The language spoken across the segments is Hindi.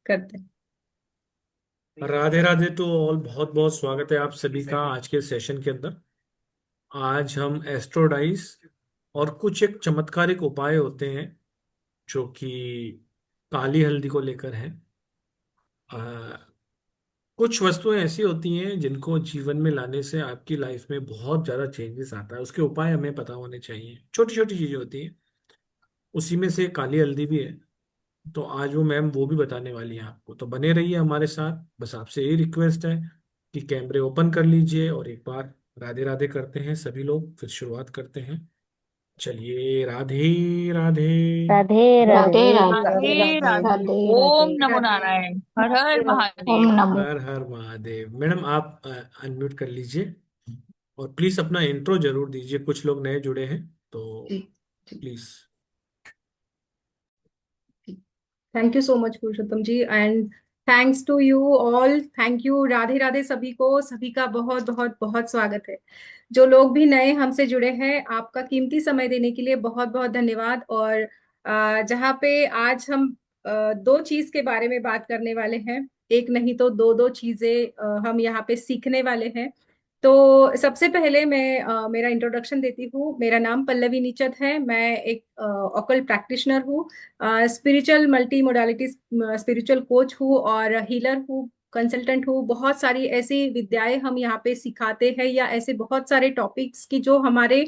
करते हैं। राधे राधे तो ऑल, बहुत बहुत स्वागत है आप सभी का आज के सेशन के अंदर। आज हम एस्ट्रोडाइस और कुछ एक चमत्कारिक उपाय होते हैं जो कि काली हल्दी को लेकर हैं। आ, कुछ वस्तुएं ऐसी होती हैं जिनको जीवन में लाने से आपकी लाइफ में बहुत ज्यादा चेंजेस आता है, उसके उपाय हमें पता होने चाहिए। छोटी छोटी चीजें होती हैं, उसी में से काली हल्दी भी है। तो आज वो मैम वो भी बताने वाली हैं आपको, तो बने रहिए हमारे साथ। बस आपसे यही रिक्वेस्ट है कि कैमरे ओपन कर लीजिए और एक बार राधे राधे करते हैं सभी लोग, फिर शुरुआत करते हैं। चलिए, राधे राधे। राधे राधे राधे राधे राधे राधे राधे राधे। राधे ओम नमो राधे नारायण, हर हर ओम महादेव। नमो। हर हर महादेव। मैडम आप अनम्यूट कर लीजिए और प्लीज अपना इंट्रो जरूर दीजिए, कुछ लोग नए जुड़े हैं तो जी जी। Please. Thank you so much Purushottam ji, and thanks to you all. Thank you, Radhe Radhe सभी को, सभी का बहुत बहुत बहुत स्वागत है। जो लोग भी नए हमसे जुड़े हैं, आपका कीमती समय देने के लिए बहुत बहुत धन्यवाद। और जहाँ पे आज हम दो चीज के बारे में बात करने वाले हैं, एक नहीं तो दो दो चीजें हम यहाँ पे सीखने वाले हैं। तो सबसे पहले मैं मेरा इंट्रोडक्शन देती हूँ। मेरा नाम पल्लवी निचत है, मैं एक ऑकल्ट प्रैक्टिशनर हूँ, spiritual multi modality spiritual coach हूँ और हीलर हूँ, कंसल्टेंट हूँ। बहुत सारी ऐसी विद्याएं हम यहाँ पे सिखाते हैं, या ऐसे बहुत सारे टॉपिक्स की जो हमारे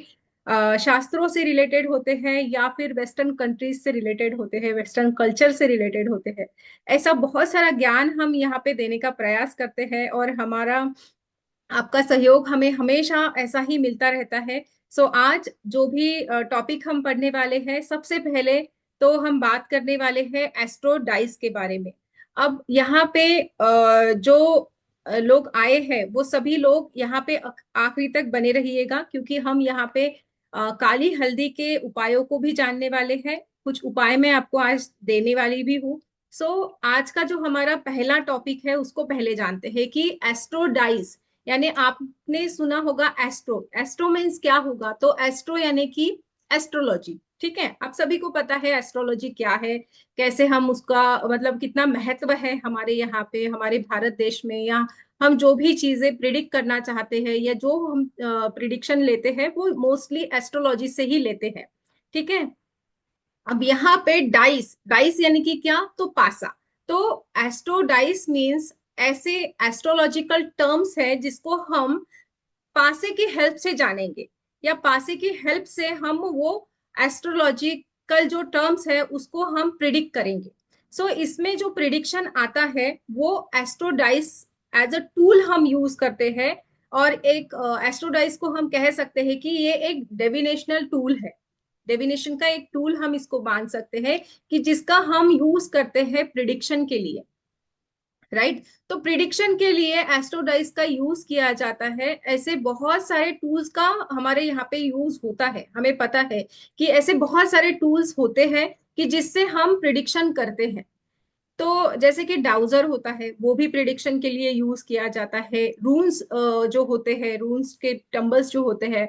शास्त्रों से रिलेटेड होते हैं या फिर वेस्टर्न कंट्रीज से रिलेटेड होते हैं, वेस्टर्न कल्चर से रिलेटेड होते हैं। ऐसा बहुत सारा ज्ञान हम यहाँ पे देने का प्रयास करते हैं, और हमारा आपका सहयोग हमें हमेशा ऐसा ही मिलता रहता है। सो आज जो भी टॉपिक हम पढ़ने वाले हैं, सबसे पहले तो हम बात करने वाले हैं एस्ट्रो डाइस के बारे में। अब यहाँ पे जो लोग आए हैं वो सभी लोग यहाँ पे आखिरी तक बने रहिएगा, क्योंकि हम यहाँ पे काली हल्दी के उपायों को भी जानने वाले हैं। कुछ उपाय मैं आपको आज देने वाली भी हूँ। सो आज का जो हमारा पहला टॉपिक है उसको पहले जानते हैं कि एस्ट्रो डाइस, यानी आपने सुना होगा एस्ट्रो। एस्ट्रो मीन्स क्या होगा? तो एस्ट्रो यानी कि एस्ट्रोलॉजी। ठीक है, आप सभी को पता है एस्ट्रोलॉजी क्या है, कैसे हम उसका मतलब कितना महत्व है हमारे यहाँ पे, हमारे भारत देश में। या हम जो भी चीजें प्रिडिक्ट करना चाहते हैं या जो हम प्रिडिक्शन लेते हैं वो मोस्टली एस्ट्रोलॉजी से ही लेते हैं। ठीक है। अब यहाँ पे डाइस, डाइस यानी कि क्या? तो पासा। तो एस्ट्रो डाइस मीन्स ऐसे एस्ट्रोलॉजिकल टर्म्स है जिसको हम पासे की हेल्प से जानेंगे, या पासे की हेल्प से हम वो एस्ट्रोलॉजिकल जो टर्म्स है उसको हम प्रिडिक्ट करेंगे। सो इसमें जो प्रिडिक्शन आता है वो एस्ट्रोडाइस एज अ टूल हम यूज करते हैं। और एक एस्ट्रोडाइस को हम कह सकते हैं कि ये एक डेविनेशनल टूल है। डेविनेशन का एक टूल हम इसको मान सकते हैं, कि जिसका हम यूज करते हैं प्रिडिक्शन के लिए। राइट। तो प्रिडिक्शन के लिए एस्ट्रोडाइस का यूज किया जाता है। ऐसे बहुत सारे टूल्स का हमारे यहाँ पे यूज होता है, हमें पता है कि ऐसे बहुत सारे टूल्स होते हैं कि जिससे हम प्रिडिक्शन करते हैं। तो जैसे कि डाउजर होता है, वो भी प्रिडिक्शन के लिए यूज किया जाता है। रून्स जो होते हैं, रून्स के टंबल्स जो होते हैं,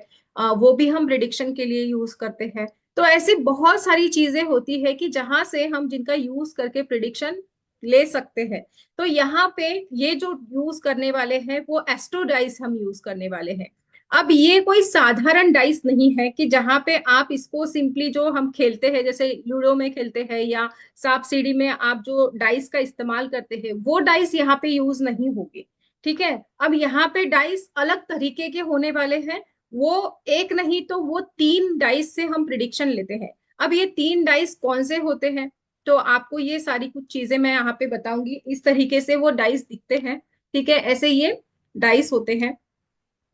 वो भी हम प्रिडिक्शन के लिए यूज करते हैं। तो ऐसी बहुत सारी चीजें होती है कि जहां से हम जिनका यूज करके प्रिडिक्शन ले सकते हैं। तो यहाँ पे ये जो यूज करने वाले हैं वो एस्ट्रो डाइस हम यूज करने वाले हैं। अब ये कोई साधारण डाइस नहीं है कि जहां पे आप इसको सिंपली जो हम खेलते हैं जैसे लूडो में खेलते हैं, या सांप सीढ़ी में आप जो डाइस का इस्तेमाल करते हैं, वो डाइस यहाँ पे यूज नहीं होगी। ठीक है। अब यहाँ पे डाइस अलग तरीके के होने वाले हैं। वो एक नहीं तो वो तीन डाइस से हम प्रिडिक्शन लेते हैं। अब ये तीन डाइस कौन से होते हैं, तो आपको ये सारी कुछ चीजें मैं यहाँ पे बताऊंगी। इस तरीके से वो डाइस दिखते हैं। ठीक है, ऐसे ये डाइस होते हैं,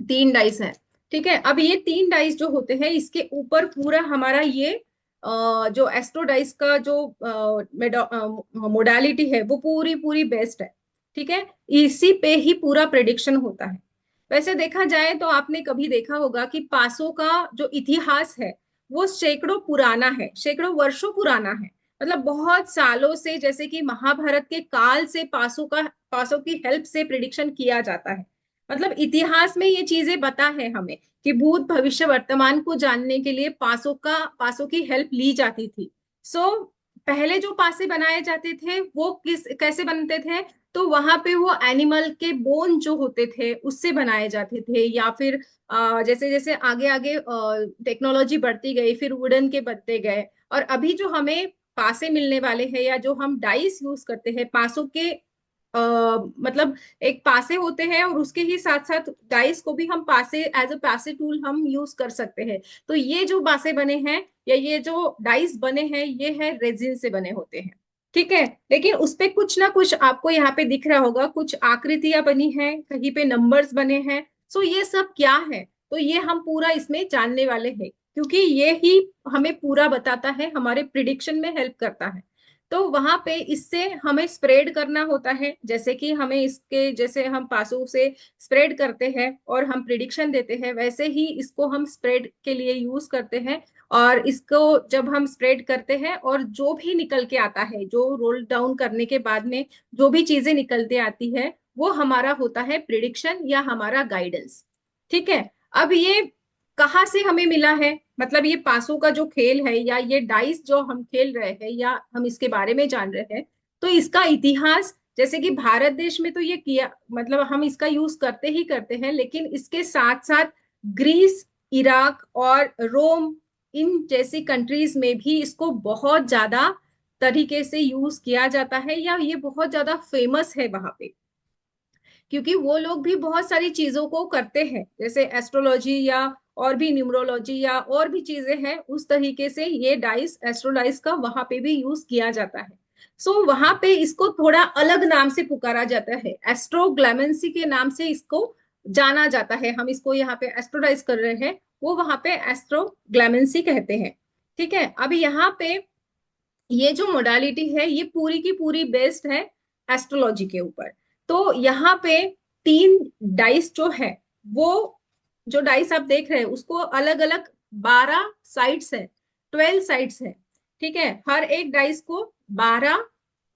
तीन डाइस है। ठीक है। अब ये तीन डाइस जो होते हैं, इसके ऊपर पूरा हमारा ये जो एस्ट्रो डाइस का जो मोडालिटी है वो पूरी पूरी बेस्ड है। ठीक है। इसी पे ही पूरा प्रेडिक्शन होता है। वैसे देखा जाए तो आपने कभी देखा होगा कि पासों का जो इतिहास है वो सैकड़ों पुराना है, सैकड़ों वर्षों पुराना है। मतलब बहुत सालों से, जैसे कि महाभारत के काल से पासों की हेल्प से प्रिडिक्शन किया जाता है। मतलब इतिहास में ये चीजें बता है हमें कि भूत भविष्य वर्तमान को जानने के लिए पासों की हेल्प ली जाती थी। सो पहले जो पासे बनाए जाते थे वो किस कैसे बनते थे, तो वहां पे वो एनिमल के बोन जो होते थे उससे बनाए जाते थे, या फिर जैसे जैसे आगे आगे टेक्नोलॉजी बढ़ती गई फिर वुडन के बनते गए। और अभी जो हमें पासे मिलने वाले हैं या जो हम डाइस यूज करते हैं पासों के मतलब एक पासे होते हैं और उसके ही साथ साथ डाइस को भी हम पासे एज अ पासे टूल हम यूज कर सकते हैं। तो ये जो पासे बने हैं या ये जो डाइस बने हैं ये है रेजिन से बने होते हैं। ठीक है, लेकिन उस पे कुछ ना कुछ आपको यहाँ पे दिख रहा होगा, कुछ आकृतियां बनी हैं, कहीं पे नंबर्स बने हैं। सो ये सब क्या है, तो ये हम पूरा इसमें जानने वाले हैं, क्योंकि ये ही हमें पूरा बताता है, हमारे प्रिडिक्शन में हेल्प करता है। तो वहां पे इससे हमें स्प्रेड करना होता है, जैसे कि हमें इसके जैसे हम पासों से स्प्रेड करते हैं और हम प्रिडिक्शन देते हैं, वैसे ही इसको हम स्प्रेड के लिए यूज करते हैं। और इसको जब हम स्प्रेड करते हैं और जो भी निकल के आता है, जो रोल डाउन करने के बाद में जो भी चीजें निकलते आती है वो हमारा होता है प्रिडिक्शन या हमारा गाइडेंस। ठीक है, अब ये कहाँ से हमें मिला है, मतलब ये पासों का जो खेल है या ये डाइस जो हम खेल रहे हैं या हम इसके बारे में जान रहे हैं, तो इसका इतिहास जैसे कि भारत देश में तो ये किया, मतलब हम इसका यूज करते ही करते हैं, लेकिन इसके साथ साथ ग्रीस, इराक और रोम, इन जैसी कंट्रीज में भी इसको बहुत ज्यादा तरीके से यूज किया जाता है, या ये बहुत ज्यादा फेमस है वहां पे, क्योंकि वो लोग भी बहुत सारी चीजों को करते हैं, जैसे एस्ट्रोलॉजी या और भी न्यूमरोलॉजी या और भी चीजें हैं, उस तरीके से ये डाइस एस्ट्रोडाइस का वहां पे भी यूज किया जाता है। सो वहां पे इसको थोड़ा अलग नाम से पुकारा जाता है, एस्ट्रोग्लैमेंसी के नाम से इसको जाना जाता है। हम इसको यहाँ पे एस्ट्रोडाइस कर रहे हैं, वो वहां पे एस्ट्रोग्लैमेंसी कहते हैं। ठीक है, अब यहाँ पे ये जो मोडालिटी है ये पूरी की पूरी बेस्ड है एस्ट्रोलॉजी के ऊपर। तो यहाँ पे तीन डाइस जो है, वो जो डाइस आप देख रहे हैं उसको अलग अलग 12 साइड्स है, 12 साइड्स है। ठीक है, हर एक डाइस को 12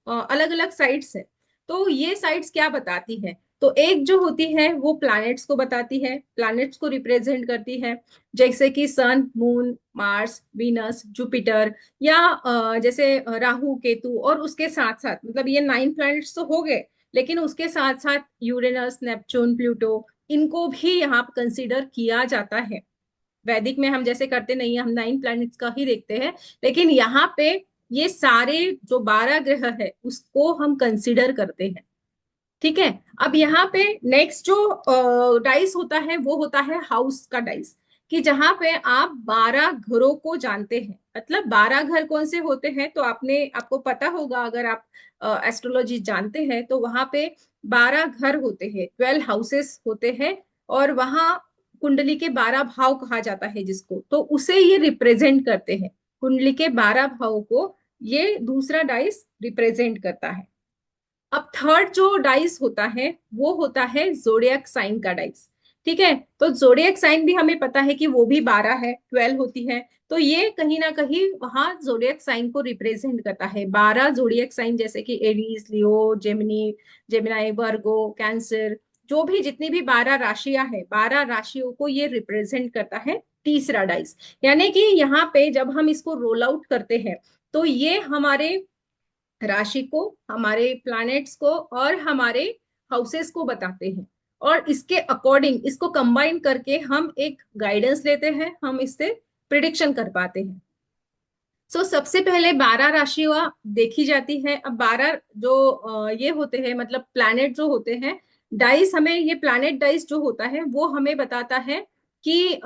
अलग अलग साइड्स है। तो ये साइड्स क्या बताती है, तो एक जो होती है वो प्लैनेट्स को बताती है, प्लैनेट्स को रिप्रेजेंट करती है, जैसे कि सन, मून, मार्स, वीनस, जुपिटर, या जैसे राहु, केतु, और उसके साथ साथ मतलब ये 9 प्लैनेट्स तो हो गए, लेकिन उसके साथ साथ यूरेनस, नेपच्यून, प्लूटो, इनको भी यहाँ कंसिडर किया जाता है। वैदिक में हम जैसे करते नहीं है, हम 9 प्लैनेट्स का ही देखते हैं, लेकिन यहाँ पे ये सारे जो 12 ग्रह है उसको हम कंसिडर करते हैं। ठीक है, अब यहाँ पे नेक्स्ट जो डाइस होता है वो होता है हाउस का डाइस, कि जहां पे आप 12 घरों को जानते हैं। मतलब 12 घर कौन से होते हैं, तो आपको पता होगा, अगर आप एस्ट्रोलॉजी जानते हैं तो वहां पे 12 घर होते हैं, 12 हाउसेस होते हैं। और वहां कुंडली के 12 भाव कहा जाता है जिसको, तो उसे ये रिप्रेजेंट करते हैं। कुंडली के 12 भाव को ये दूसरा डाइस रिप्रेजेंट करता है। अब थर्ड जो डाइस होता है वो होता है जोडियक साइन का डाइस। ठीक है, तो जोडियक साइन भी हमें पता है कि वो भी 12 है, 12 होती है। तो ये कहीं ना कहीं वहां जोडियक साइन को रिप्रेजेंट करता है, 12 जोडियक साइन, जैसे कि एरीज, लियो, जेमिनी, जेमिनाई, वर्गो, कैंसर, जो भी जितनी भी 12 राशियां हैं, 12 राशियों को ये रिप्रेजेंट करता है तीसरा डाइस। यानी कि यहाँ पे जब हम इसको रोल आउट करते हैं तो ये हमारे राशि को, हमारे प्लैनेट्स को और हमारे हाउसेस को बताते हैं, और इसके अकॉर्डिंग इसको कंबाइन करके हम एक गाइडेंस लेते हैं, हम इससे प्रिडिक्शन कर पाते हैं। सबसे पहले 12 राशियां देखी जाती है। अब 12 जो ये होते हैं, मतलब प्लैनेट जो होते हैं, डाइस हमें, ये प्लैनेट डाइस जो होता है वो हमें बताता है कि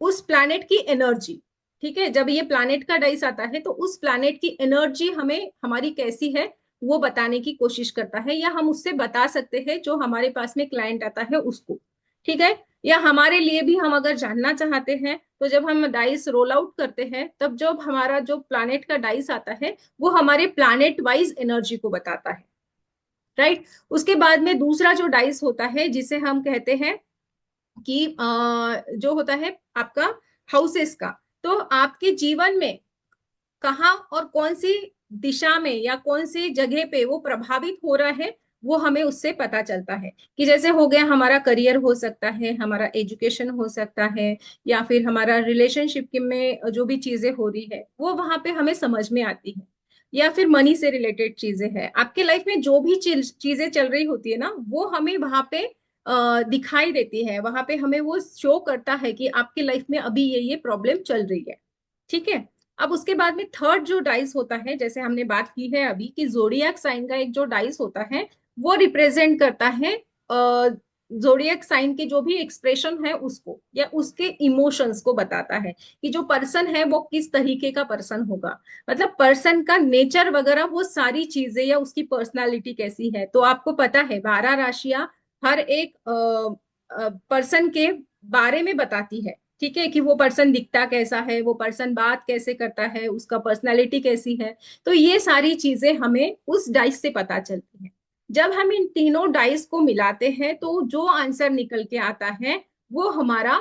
उस प्लैनेट की एनर्जी। ठीक है, जब ये प्लैनेट का डाइस आता है तो उस प्लैनेट की एनर्जी हमें हमारी कैसी है वो बताने की कोशिश करता है, या हम उससे बता सकते हैं जो हमारे पास में क्लाइंट आता है उसको। ठीक है, या हमारे लिए भी हम अगर जानना चाहते हैं तो जब हम डाइस रोल आउट करते हैं तब जब हमारा जो प्लैनेट का डाइस आता है वो हमारे प्लैनेट वाइज एनर्जी को बताता है। राइट, उसके बाद में दूसरा जो डाइस होता है जिसे हम कहते हैं कि जो होता है आपका हाउसेस का, तो आपके जीवन में कहाँ और कौन सी दिशा में या कौन सी जगह पे वो प्रभावित हो रहा है, वो हमें उससे पता चलता है। कि जैसे हो गया हमारा करियर हो सकता है, हमारा एजुकेशन हो सकता है, या फिर हमारा रिलेशनशिप में जो भी चीजें हो रही है वो वहां पे हमें समझ में आती है। या फिर मनी से रिलेटेड चीजें हैं, आपके लाइफ में जो भी चीजें चल रही होती है ना, वो हमें वहां पे दिखाई देती है, वहां पे हमें वो शो करता है कि आपकी लाइफ में अभी ये प्रॉब्लम चल रही है। ठीक है। अब उसके बाद में थर्ड जो डाइस होता है, जैसे हमने बात की है अभी कि जोडियक साइन का एक जो डाइस होता है, वो रिप्रेजेंट करता है जोडियक साइन के जो भी एक्सप्रेशन है उसको, या उसके इमोशंस को बताता है कि जो पर्सन है वो किस तरीके का पर्सन होगा। मतलब पर्सन का नेचर वगैरह वो सारी चीजें, या उसकी पर्सनालिटी कैसी है। तो आपको पता है 12 राशियां हर एक पर्सन के बारे में बताती है। ठीक है, कि वो पर्सन दिखता कैसा है, वो पर्सन बात कैसे करता है, उसका पर्सनालिटी कैसी है। तो ये सारी चीजें हमें उस डाइस से पता चलती है। जब हम इन तीनों डाइस को मिलाते हैं तो जो आंसर निकल के आता है वो हमारा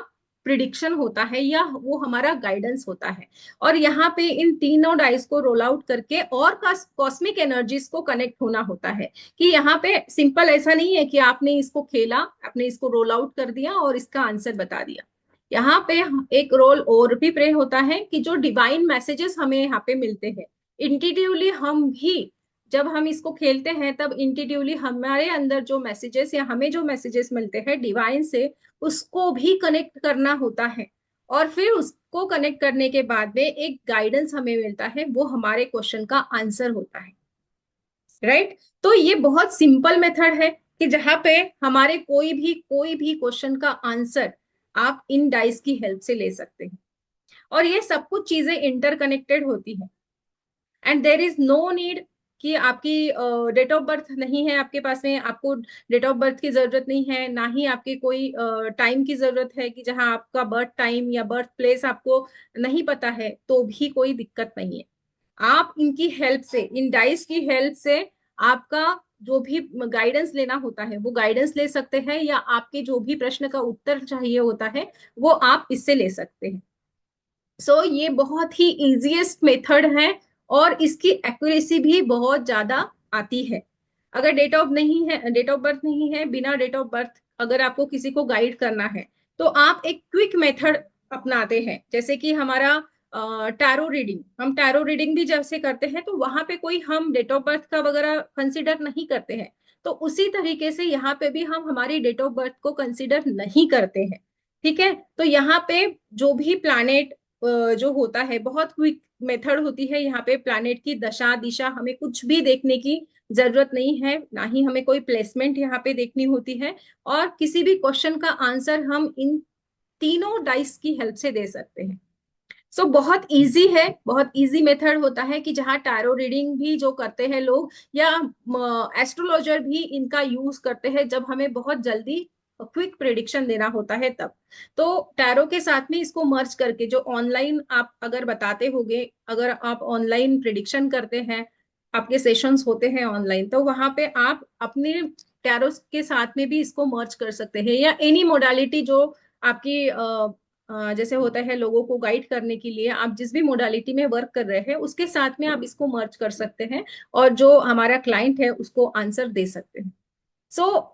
प्रिडिक्शन होता है, या वो हमारा गाइडेंस होता है। और यहाँ पे इन तीनों डाइस को रोल आउट करके और कॉस्मिक एनर्जीज को कनेक्ट होना होता है। कि यहाँ पे सिंपल ऐसा नहीं है कि आपने इसको खेला, आपने इसको रोल आउट कर दिया और इसका आंसर बता दिया। यहाँ पे एक रोल और भी प्ले होता है कि जो डिवाइन मैसेजेस हमें यहाँ पे मिलते हैं इंट्यूटिवली, हम भी जब हम इसको खेलते हैं तब इंट्यूटिवली हमारे अंदर जो मैसेजेस, या हमें जो मैसेजेस मिलते हैं डिवाइन से, उसको भी कनेक्ट करना होता है। और फिर उसको कनेक्ट करने के बाद में एक गाइडेंस हमें मिलता है, वो हमारे क्वेश्चन का आंसर होता है। राइट। तो ये बहुत सिंपल मेथड है कि जहां पे हमारे कोई भी क्वेश्चन का आंसर आप इन डाइस की हेल्प से ले सकते हैं। और ये सब कुछ चीजें इंटरकनेक्टेड होती है। And there is no need कि आपकी डेट ऑफ बर्थ नहीं है आपके पास में, आपको डेट ऑफ बर्थ की जरूरत नहीं है, ना ही आपके कोई टाइम की जरूरत है कि जहां आपका बर्थ टाइम या बर्थ प्लेस आपको नहीं पता है, तो भी कोई दिक्कत नहीं है। आप इनकी हेल्प से, इन डाइस की हेल्प से आपका जो भी गाइडेंस लेना होता है वो गाइडेंस ले सकते हैं, या आपके जो भी प्रश्न का उत्तर चाहिए होता है वो आप इससे ले सकते हैं। ये बहुत ही इजीएस्ट मेथड है, और इसकी एक्यूरेसी भी बहुत ज्यादा आती है। अगर डेट ऑफ बर्थ नहीं है, बिना डेट ऑफ बर्थ अगर आपको किसी को गाइड करना है, तो आप एक क्विक मेथड अपनाते हैं। जैसे कि हमारा टैरो रीडिंग, हम टैरो रीडिंग भी जैसे करते हैं तो वहां पे कोई हम डेट ऑफ बर्थ का वगैरह कंसिडर नहीं करते हैं। तो उसी तरीके से यहाँ पे भी हम हमारी डेट ऑफ बर्थ को कंसिडर नहीं करते हैं। ठीक है। तो यहाँ पे जो भी प्लैनेट जो होता है, बहुत क्विक मेथड होती है यहाँ पे। प्लैनेट की दशा दिशा हमें कुछ भी देखने की जरूरत नहीं है, ना ही हमें कोई प्लेसमेंट यहाँ पे देखनी होती है। और किसी भी क्वेश्चन का आंसर हम इन तीनों डाइस की हेल्प से दे सकते हैं। बहुत इजी है, बहुत इजी मेथड होता है कि जहाँ टैरो रीडिंग भी जो करते हैं लोग, या एस्ट्रोलॉजर भी इनका यूज करते हैं जब हमें बहुत जल्दी क्विक प्रिडिक्शन देना होता है तब। तो टैरो के साथ में इसको मर्ज करके, जो ऑनलाइन आप अगर बताते होगे, अगर आप ऑनलाइन प्रिडिक्शन करते हैं, आपके सेशंस होते हैं ऑनलाइन, तो वहां पे आप अपने टैरो के साथ में भी इसको मर्ज कर सकते हैं, या एनी मोडालिटी जो आपकी जैसे होता है लोगों को गाइड करने के लिए, आप जिस भी मोडालिटी में वर्क कर रहे हैं उसके साथ में आप इसको मर्ज कर सकते हैं, और जो हमारा क्लाइंट है उसको आंसर दे सकते हैं।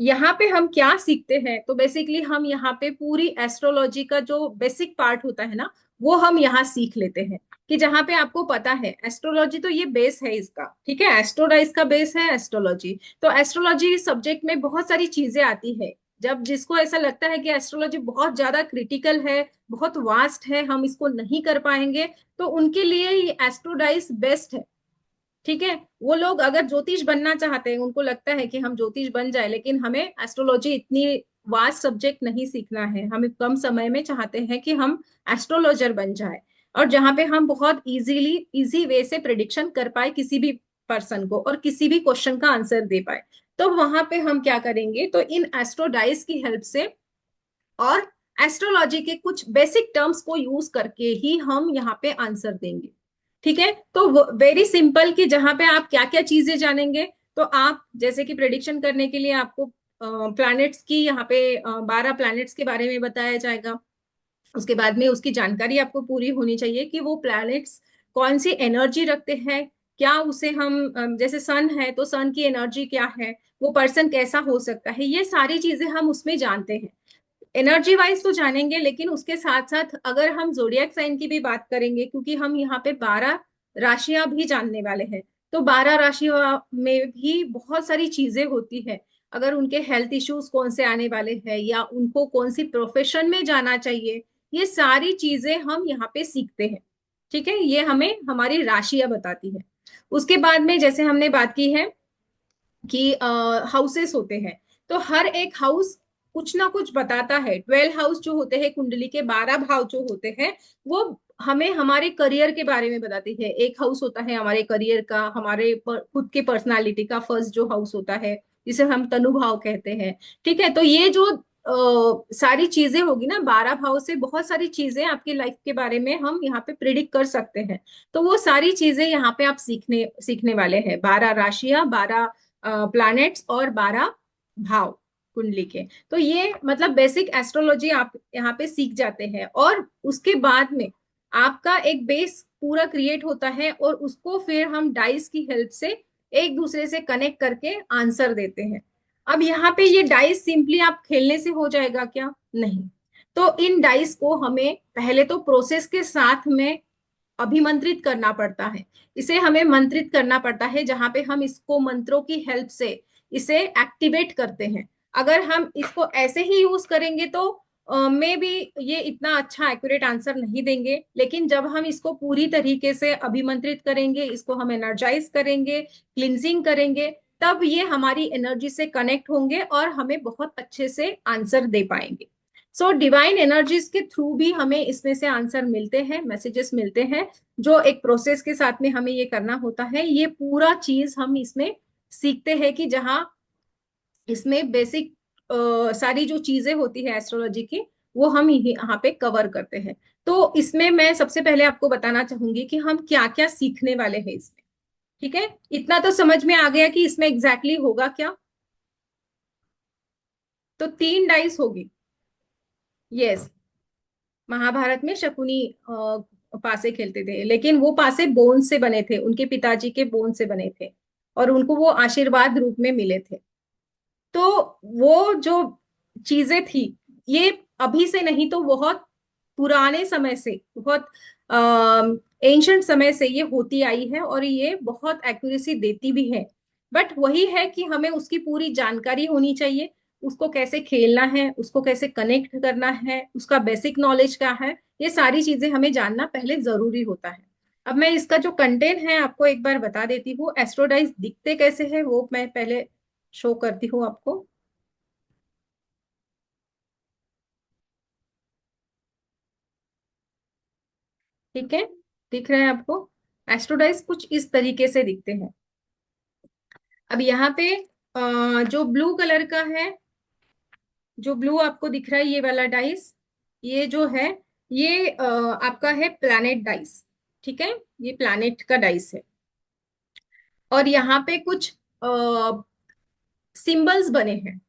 यहाँ पे हम क्या सीखते हैं, तो बेसिकली हम यहाँ पे पूरी एस्ट्रोलॉजी का जो बेसिक पार्ट होता है ना, वो हम यहाँ सीख लेते हैं। कि जहाँ पे आपको पता है एस्ट्रोलॉजी तो ये बेस है इसका, ठीक है, एस्ट्रोडाइज का बेस है एस्ट्रोलॉजी। तो एस्ट्रोलॉजी सब्जेक्ट में बहुत सारी चीजें आती है। जब जिसको ऐसा लगता है कि एस्ट्रोलॉजी बहुत ज्यादा क्रिटिकल है, बहुत वास्ट है, हम इसको नहीं कर पाएंगे, तो उनके लिए ये एस्ट्रोडाइज बेस्ट है। ठीक है। वो लोग अगर ज्योतिष बनना चाहते हैं, उनको लगता है कि हम ज्योतिष बन जाए, लेकिन हमें एस्ट्रोलॉजी इतनी वास्ट सब्जेक्ट नहीं सीखना है, हमें कम समय में चाहते हैं कि हम एस्ट्रोलॉजर बन जाए, और जहां पे हम बहुत इजी वे से प्रिडिक्शन कर पाए किसी भी पर्सन को, और किसी भी क्वेश्चन का आंसर दे पाए। तो वहां पे हम क्या करेंगे, तो इन एस्ट्रोडाइस की हेल्प से और एस्ट्रोलॉजी के कुछ बेसिक टर्म्स को यूज करके ही हम यहाँ पे आंसर देंगे। ठीक है। तो वेरी सिंपल कि जहां पे आप क्या क्या चीजें जानेंगे, तो आप जैसे कि प्रेडिक्शन करने के लिए आपको प्लैनेट्स की यहाँ पे 12 प्लैनेट्स के बारे में बताया जाएगा। उसके बाद में उसकी जानकारी आपको पूरी होनी चाहिए कि वो प्लैनेट्स कौन सी एनर्जी रखते हैं, क्या उसे हम जैसे सन है तो सन की एनर्जी क्या है, वो पर्सन कैसा हो सकता है, ये सारी चीजें हम उसमें जानते हैं। एनर्जी वाइज तो जानेंगे, लेकिन उसके साथ साथ अगर हम जोडियक साइन की भी बात करेंगे, क्योंकि हम यहाँ पे 12 राशियां भी जानने वाले हैं, तो 12 राशियों में भी बहुत सारी चीजें होती है। अगर उनके हेल्थ इश्यूज कौन से आने वाले हैं, या उनको कौन सी प्रोफेशन में जाना चाहिए, ये सारी चीजें हम यहाँ पे सीखते हैं। ठीक है, ये हमें हमारी राशियां बताती है। उसके बाद में जैसे हमने बात की है कि हाउसेस होते हैं, तो हर एक हाउस कुछ ना कुछ बताता है। 12 हाउस जो होते हैं, कुंडली के 12 भाव जो होते हैं, वो हमें हमारे करियर के बारे में बताती है। एक हाउस होता है हमारे करियर का, हमारे खुद के पर्सनालिटी का फर्स्ट जो हाउस होता है, जिसे हम तनु भाव कहते हैं। ठीक है, तो ये जो सारी चीजें होगी ना, 12 भाव से बहुत सारी चीजें आपकी लाइफ के बारे में हम यहाँ पे प्रिडिक्ट कर सकते हैं। तो वो सारी चीजें यहाँ पे आप सीखने सीखने वाले हैं। 12 राशियां, 12 प्लैनेट्स और 12 भाव कुंडली के। तो ये मतलब बेसिक एस्ट्रोलॉजी आप यहाँ पे सीख जाते हैं, और उसके बाद में आपका एक बेस पूरा क्रिएट होता है, और उसको फिर हम डाइस की हेल्प से एक दूसरे से कनेक्ट करके आंसर देते हैं। अब यहाँ पे ये डाइस सिंपली आप खेलने से हो जाएगा क्या? नहीं। तो इन डाइस को हमें पहले तो प्रोसेस के साथ में अभिमंत्रित करना पड़ता है। इसे हमें मंत्रित करना पड़ता है, जहां पे हम इसको मंत्रों की हेल्प से इसे एक्टिवेट करते हैं। अगर हम इसको ऐसे ही यूज करेंगे तो मे बी ये इतना अच्छा एक्यूरेट आंसर नहीं देंगे, लेकिन जब हम इसको पूरी तरीके से अभिमंत्रित करेंगे, इसको हम एनर्जाइज करेंगे, क्लिनजिंग करेंगे, तब ये हमारी एनर्जी से कनेक्ट होंगे और हमें बहुत अच्छे से आंसर दे पाएंगे। सो डिवाइन एनर्जीज के थ्रू भी हमें इसमें से आंसर मिलते हैं, मैसेजेस मिलते हैं, जो एक प्रोसेस के साथ में हमें ये करना होता है। ये पूरा चीज हम इसमें सीखते हैं, कि जहाँ इसमें बेसिक सारी जो चीजें होती है एस्ट्रोलॉजी की, वो हम यहाँ पे कवर करते हैं। तो इसमें मैं सबसे पहले आपको बताना चाहूंगी कि हम क्या क्या सीखने वाले हैं इसमें। ठीक है, इतना तो समझ में आ गया कि इसमें एग्जैक्टली exactly होगा क्या। तो 3 डाइस होगी। यस, महाभारत में शकुनी पासे खेलते थे, लेकिन वो पासे बोन से बने थे, उनके पिताजी के बोन से बने थे, और उनको वो आशीर्वाद रूप में मिले थे। तो वो जो चीजें थी, ये अभी से नहीं तो बहुत पुराने समय से, बहुत एंशंट समय से ये होती आई है, और ये बहुत एक्यूरेसी देती भी है। बट वही है कि हमें उसकी पूरी जानकारी होनी चाहिए, उसको कैसे खेलना है, उसको कैसे कनेक्ट करना है, उसका बेसिक नॉलेज क्या है, ये सारी चीजें हमें जानना पहले जरूरी होता है। अब मैं इसका जो कंटेंट है आपको एक बार बता देती हूँ। एस्ट्रोडाइज दिखते कैसे है वो मैं पहले शो करती हूँ आपको। ठीक है, दिख रहा है आपको? एस्ट्रोडाइज कुछ इस तरीके से दिखते हैं। अब यहाँ पे जो ब्लू कलर का है, जो ब्लू आपको दिख रहा है ये वाला डाइस, ये जो है, ये आपका है प्लैनेट डाइस। ठीक है, ये प्लैनेट का डाइस है। और यहाँ पे कुछ सिंबल्स बने हैं।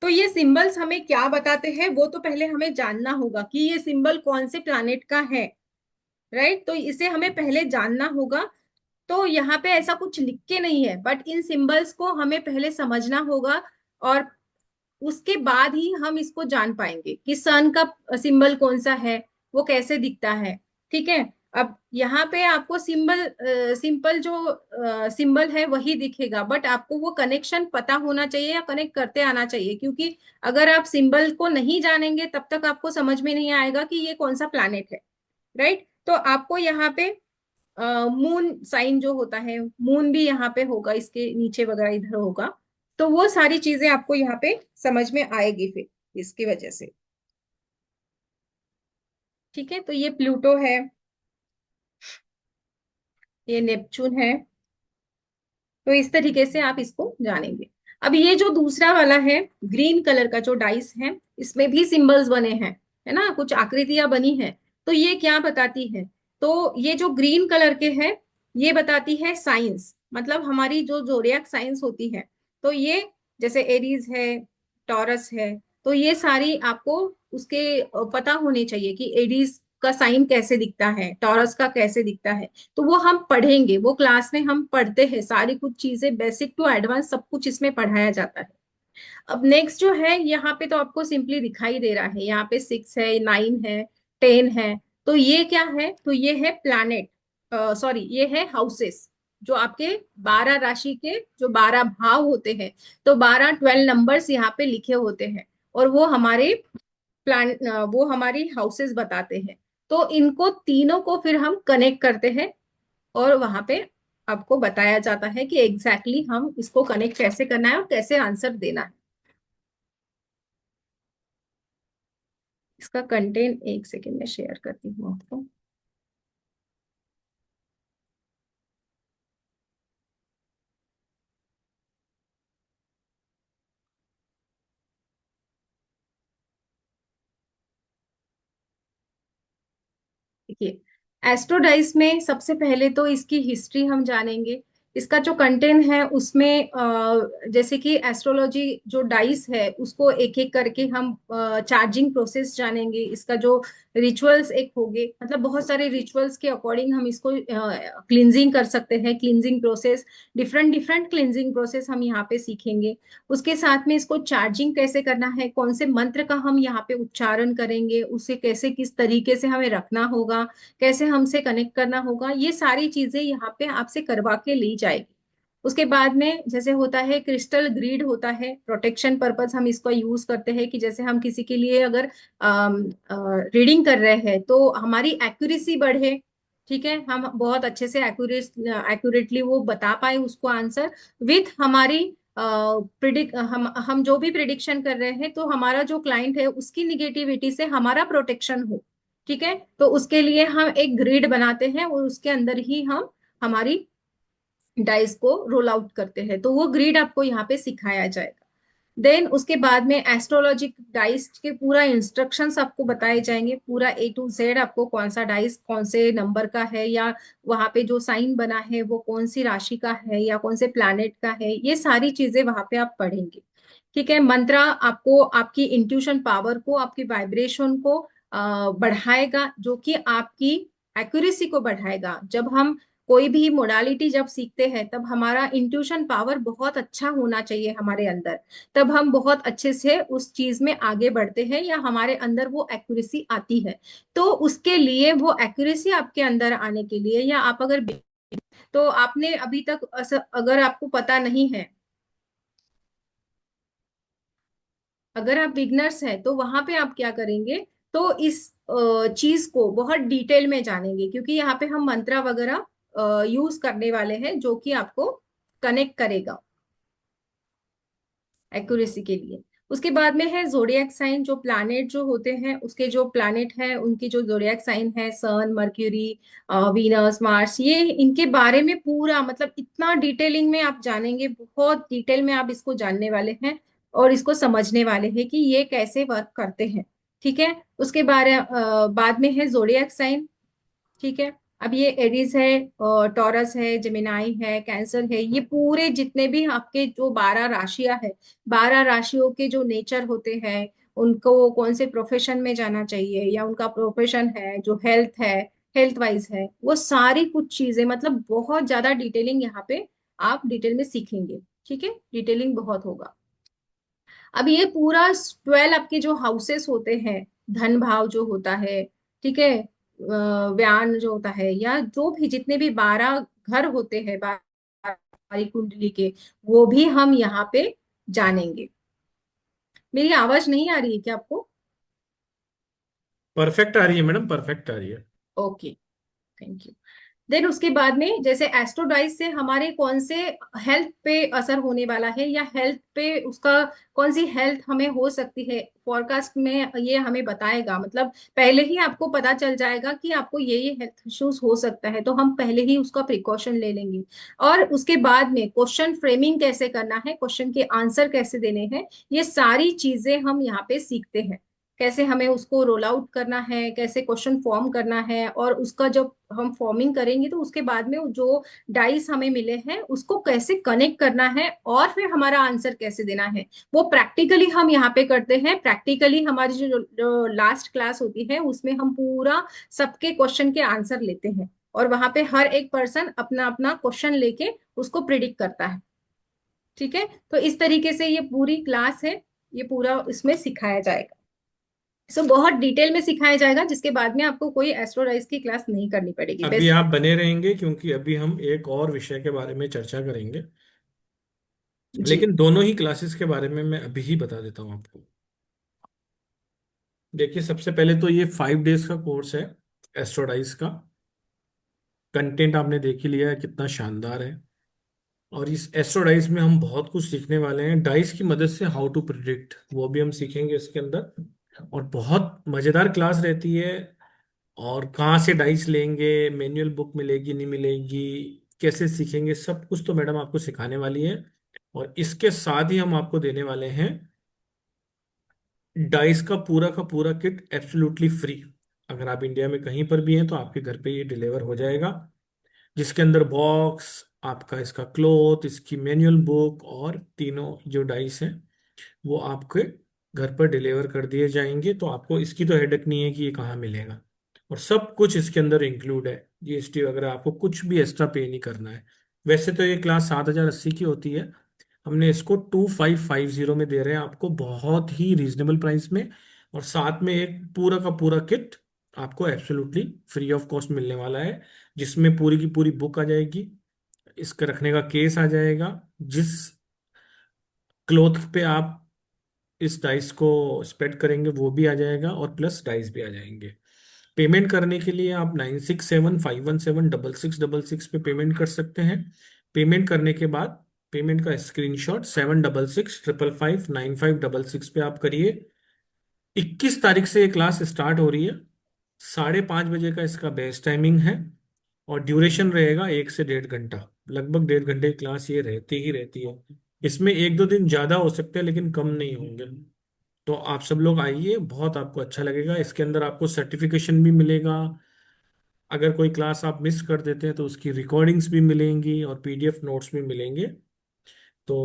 तो ये सिंबल्स हमें क्या बताते हैं, वो तो पहले हमें जानना होगा कि ये सिंबल कौन से प्लैनेट का है। राइट, तो इसे हमें पहले जानना होगा। तो यहाँ पे ऐसा कुछ लिख के नहीं है, बट इन सिंबल्स को हमें पहले समझना होगा, और उसके बाद ही हम इसको जान पाएंगे कि सन का सिंबल कौन सा है, वो कैसे दिखता है। ठीक है, अब यहाँ पे आपको सिंपल जो सिंबल है वही दिखेगा, बट आपको वो कनेक्शन पता होना चाहिए, या कनेक्ट करते आना चाहिए, क्योंकि अगर आप सिंबल को नहीं जानेंगे तब तक आपको समझ में नहीं आएगा कि ये कौन सा प्लैनेट है। राइट, तो आपको यहाँ पे मून साइन जो होता है, मून भी यहाँ पे होगा, इसके नीचे वगैरह इधर होगा। तो वो सारी चीजें आपको यहाँ पे समझ में आएगी फिर इसकी वजह से। ठीक है, तो ये प्लूटो है, ये नेपच्यून है। तो इस तरीके से आप इसको जानेंगे। अब ये जो दूसरा वाला है, ग्रीन कलर का जो डाइस है, इसमें भी सिंबल्स बने हैं, है ना, कुछ आकृतियां बनी हैं। तो ये क्या बताती है? तो ये जो ग्रीन कलर के है, ये बताती है साइंस, मतलब हमारी जो जोडियक साइंस होती है। तो ये जैसे एरीज है, टॉरस है, तो ये सारी आपको उसके पता होने चाहिए कि एरीज का साइन कैसे दिखता है, टॉरस का कैसे दिखता है, तो वो हम पढ़ेंगे, वो क्लास में हम पढ़ते हैं, सारी कुछ चीजें बेसिक टू एडवांस सब कुछ इसमें पढ़ाया जाता है। अब नेक्स्ट जो है, यहाँ पे तो आपको सिंपली दिखाई दे रहा है, यहाँ पे 6 है, 9 है, 10 है। तो ये क्या है, तो ये है प्लैनेट, सॉरी ये है हाउसेस, जो आपके 12 राशि के जो 12 भाव होते हैं। तो 12 नंबर्स यहाँ पे लिखे होते हैं, और वो हमारे प्लान वो हमारी हाउसेस बताते हैं। तो इनको तीनों को फिर हम कनेक्ट करते हैं, और वहां पे आपको बताया जाता है कि एग्जैक्टली exactly हम इसको कनेक्ट कैसे करना है और कैसे आंसर देना है। इसका कंटेंट एक सेकेंड में शेयर करती हूँ आपको। देखिए, एस्ट्रोडाइस में सबसे पहले तो इसकी हिस्ट्री हम जानेंगे। इसका जो कंटेंट है उसमें जैसे कि एस्ट्रोलॉजी जो डाइस है उसको एक एक करके हम चार्जिंग प्रोसेस जानेंगे। इसका जो रिचुअल्स एक होंगे, मतलब बहुत सारे रिचुअल्स के अकॉर्डिंग हम इसको क्लिनजिंग कर सकते हैं, cleansing process, different different cleansing process हम यहाँ पे सीखेंगे। उसके साथ में इसको चार्जिंग कैसे करना है, कौन से मंत्र का हम यहाँ पे उच्चारण करेंगे, उसे कैसे किस तरीके से हमें रखना होगा, कैसे हमसे कनेक्ट करना होगा, ये सारी चीजें यहाँ पे आपसे करवा के ली जाएगी। उसके बाद में जैसे होता है क्रिस्टल ग्रीड होता है, प्रोटेक्शन पर्पस हम इसको यूज करते हैं, कि जैसे हम किसी के लिए अगर रीडिंग कर रहे हैं तो हमारी एक्यूरेसी बढ़े, ठीक है, हम बहुत अच्छे से एक्यूरेटली वो बता पाए उसको आंसर, विथ हमारी प्रिडिक्ट हम जो भी प्रिडिक्शन कर रहे हैं तो हमारा जो क्लाइंट है उसकी निगेटिविटी से हमारा प्रोटेक्शन हो। ठीक है, तो उसके लिए हम एक ग्रिड बनाते हैं और उसके अंदर ही हम हमारी डाइस को रोल आउट करते हैं, तो वो ग्रिड आपको यहाँ पे सिखाया जाएगा। देन उसके बाद में एस्ट्रोलॉजिक डाइस के पूरा इंस्ट्रक्शंस आपको बताए जाएंगे, पूरा A to Z, आपको कौन सा डाइस कौन से नंबर का है, या वहां पे जो साइन बना है वो कौन सी राशि का है या कौन से प्लैनेट का है, ये सारी चीजें वहां पे आप पढ़ेंगे। ठीक है, मंत्रा आपको आपकी इंट्यूशन पावर को, आपकी वाइब्रेशन को बढ़ाएगा, जो कि आपकी एक्यूरेसी को बढ़ाएगा। जब हम कोई भी मोडालिटी जब सीखते हैं तब हमारा इंट्यूशन पावर बहुत अच्छा होना चाहिए हमारे अंदर, तब हम बहुत अच्छे से उस चीज में आगे बढ़ते हैं या हमारे अंदर वो एक्यूरेसी आती है। तो उसके लिए वो एक्यूरेसी आपके अंदर आने के लिए, या आप अगर, तो आपने अभी तक अगर आपको पता नहीं है, अगर आप बिगनर्स हैं तो वहां पे आप क्या करेंगे, तो इस चीज को बहुत डिटेल में जानेंगे, क्योंकि यहाँ पे हम मंत्रा वगैरह यूज करने वाले हैं जो कि आपको कनेक्ट करेगा एक्यूरेसी के लिए। उसके बाद में है जोडियक साइन, जो प्लैनेट जो होते हैं उसके जो प्लैनेट है उनकी जो जोडियक साइन है, सन, मर्क्यूरी, वीनस, मार्स, ये इनके बारे में पूरा मतलब इतना डिटेलिंग में आप जानेंगे, बहुत डिटेल में आप इसको जानने वाले हैं और इसको समझने वाले हैं कि ये कैसे वर्क करते हैं। ठीक है, उसके बाद में है जोडियक साइन। ठीक है, अब ये एरीज है, टॉरस है, जेमिनाई है, कैंसर है, ये पूरे जितने भी आपके जो 12 राशियां है, 12 राशियों के जो नेचर होते हैं, उनको कौन से प्रोफेशन में जाना चाहिए या उनका प्रोफेशन है जो हेल्थ है, हेल्थ वाइज है, वो सारी कुछ चीजें, मतलब बहुत ज्यादा डिटेलिंग यहाँ पे आप डिटेल में सीखेंगे। ठीक है, डिटेलिंग बहुत होगा। अब ये पूरा 12 आपके जो हाउसेस होते हैं, धन भाव जो होता है, ठीक है, व्यान जो होता है, या जो भी जितने भी 12 घर होते हैं 12 कुंडली के, वो भी हम यहाँ पे जानेंगे। मेरी आवाज नहीं आ रही है क्या आपको? परफेक्ट आ रही है मैडम, परफेक्ट आ रही है। Okay, thank you. देन उसके बाद में जैसे एस्ट्रोडाइज से हमारे कौन से हेल्थ पे असर होने वाला है, या हेल्थ पे उसका कौन सी हेल्थ हमें हो सकती है, फॉरकास्ट में ये हमें बताएगा, मतलब पहले ही आपको पता चल जाएगा कि आपको ये हेल्थ इश्यूज हो सकता है, तो हम पहले ही उसका प्रिकॉशन ले लेंगे। और उसके बाद में क्वेश्चन फ्रेमिंग कैसे करना है, क्वेश्चन के आंसर कैसे देने हैं, ये सारी चीजें हम यहाँ पे सीखते हैं। कैसे हमें उसको रोल आउट करना है, कैसे क्वेश्चन फॉर्म करना है, और उसका जब हम फॉर्मिंग करेंगे तो उसके बाद में जो डाइस हमें मिले हैं उसको कैसे कनेक्ट करना है और फिर हमारा आंसर कैसे देना है, वो प्रैक्टिकली हम यहाँ पे करते हैं। प्रैक्टिकली हमारी जो लास्ट क्लास होती है उसमें हम पूरा सबके क्वेश्चन के आंसर लेते हैं, और वहां पे हर एक पर्सन अपना अपना क्वेश्चन लेके उसको प्रिडिक्ट करता है। ठीक है, तो इस तरीके से ये पूरी क्लास है, ये पूरा इसमें सिखाया जाएगा। सो बहुत डिटेल में सिखाया जाएगा, जिसके बाद में आपको कोई एस्ट्रोराइज की क्लास नहीं करनी पड़ेगी अभी बस। आप बने रहेंगे क्योंकि अभी हम एक और विषय के बारे में चर्चा करेंगे। जी। लेकिन दोनों ही क्लासेस के बारे में मैं अभी ही बता देता हूँ आपको। देखिए, सबसे पहले तो ये 5 डेज का कोर्स है एस्ट्रोडाइज का। कंटेंट आपने देख ही लिया है कितना शानदार है। और इस एस्ट्रोडाइज में हम बहुत कुछ सीखने वाले हैं। डाइस की मदद से हाउ टू प्रिडिक्ट वो भी हम सीखेंगे इसके अंदर। और बहुत मजेदार क्लास रहती है। और कहाँ से डाइस लेंगे, मैनुअल बुक मिलेगी नहीं मिलेगी, कैसे सीखेंगे, सब कुछ तो मैडम आपको सिखाने वाली है। और इसके साथ ही हम आपको देने वाले हैं डाइस का पूरा किट एब्सोल्युटली फ्री। अगर आप इंडिया में कहीं पर भी हैं तो आपके घर पे ये डिलीवर हो जाएगा, जिसके अंदर बॉक्स, आपका इसका क्लोथ, इसकी मैनुअल बुक और तीनों जो डाइस हैं वो आपके घर पर डिलीवर कर दिए जाएंगे। तो आपको इसकी तो हेडेक नहीं है कि ये कहाँ मिलेगा। और सब कुछ इसके अंदर इंक्लूड है, जीएसटी वगैरह आपको कुछ भी एक्स्ट्रा पे नहीं करना है। वैसे तो ये क्लास 7,080 की होती है, हमने इसको 2,550 में दे रहे हैं आपको, बहुत ही रीजनेबल प्राइस में। और साथ में एक पूरा का पूरा किट आपको एब्सोल्युटली फ्री ऑफ कॉस्ट मिलने वाला है, जिसमें पूरी की पूरी बुक आ जाएगी, इसका रखने का केस आ जाएगा, जिस क्लोथ पे आप इस डाइस को स्प्रेड करेंगे वो भी आ जाएगा, और प्लस डाइस भी आ जाएंगे। पेमेंट करने के लिए आप 9675176666 पे पेमेंट कर सकते हैं। पेमेंट करने के बाद पेमेंट का स्क्रीनशॉट 7665559566 पे आप करिए। 21 तारीख से ये क्लास स्टार्ट हो रही है। 5:30 बजे का इसका बेस्ट टाइमिंग है। और ड्यूरेशन रहेगा 1 से 1.5 घंटा। लगभग 1.5 घंटे की क्लास ये रहती ही रहती है। इसमें एक दो दिन ज्यादा हो सकते हैं लेकिन कम नहीं होंगे। तो आप सब लोग आइए, बहुत आपको अच्छा लगेगा। इसके अंदर आपको सर्टिफिकेशन भी मिलेगा। अगर कोई क्लास आप मिस कर देते हैं तो उसकी रिकॉर्डिंग्स भी मिलेंगी और पीडीएफ नोट्स भी मिलेंगे। तो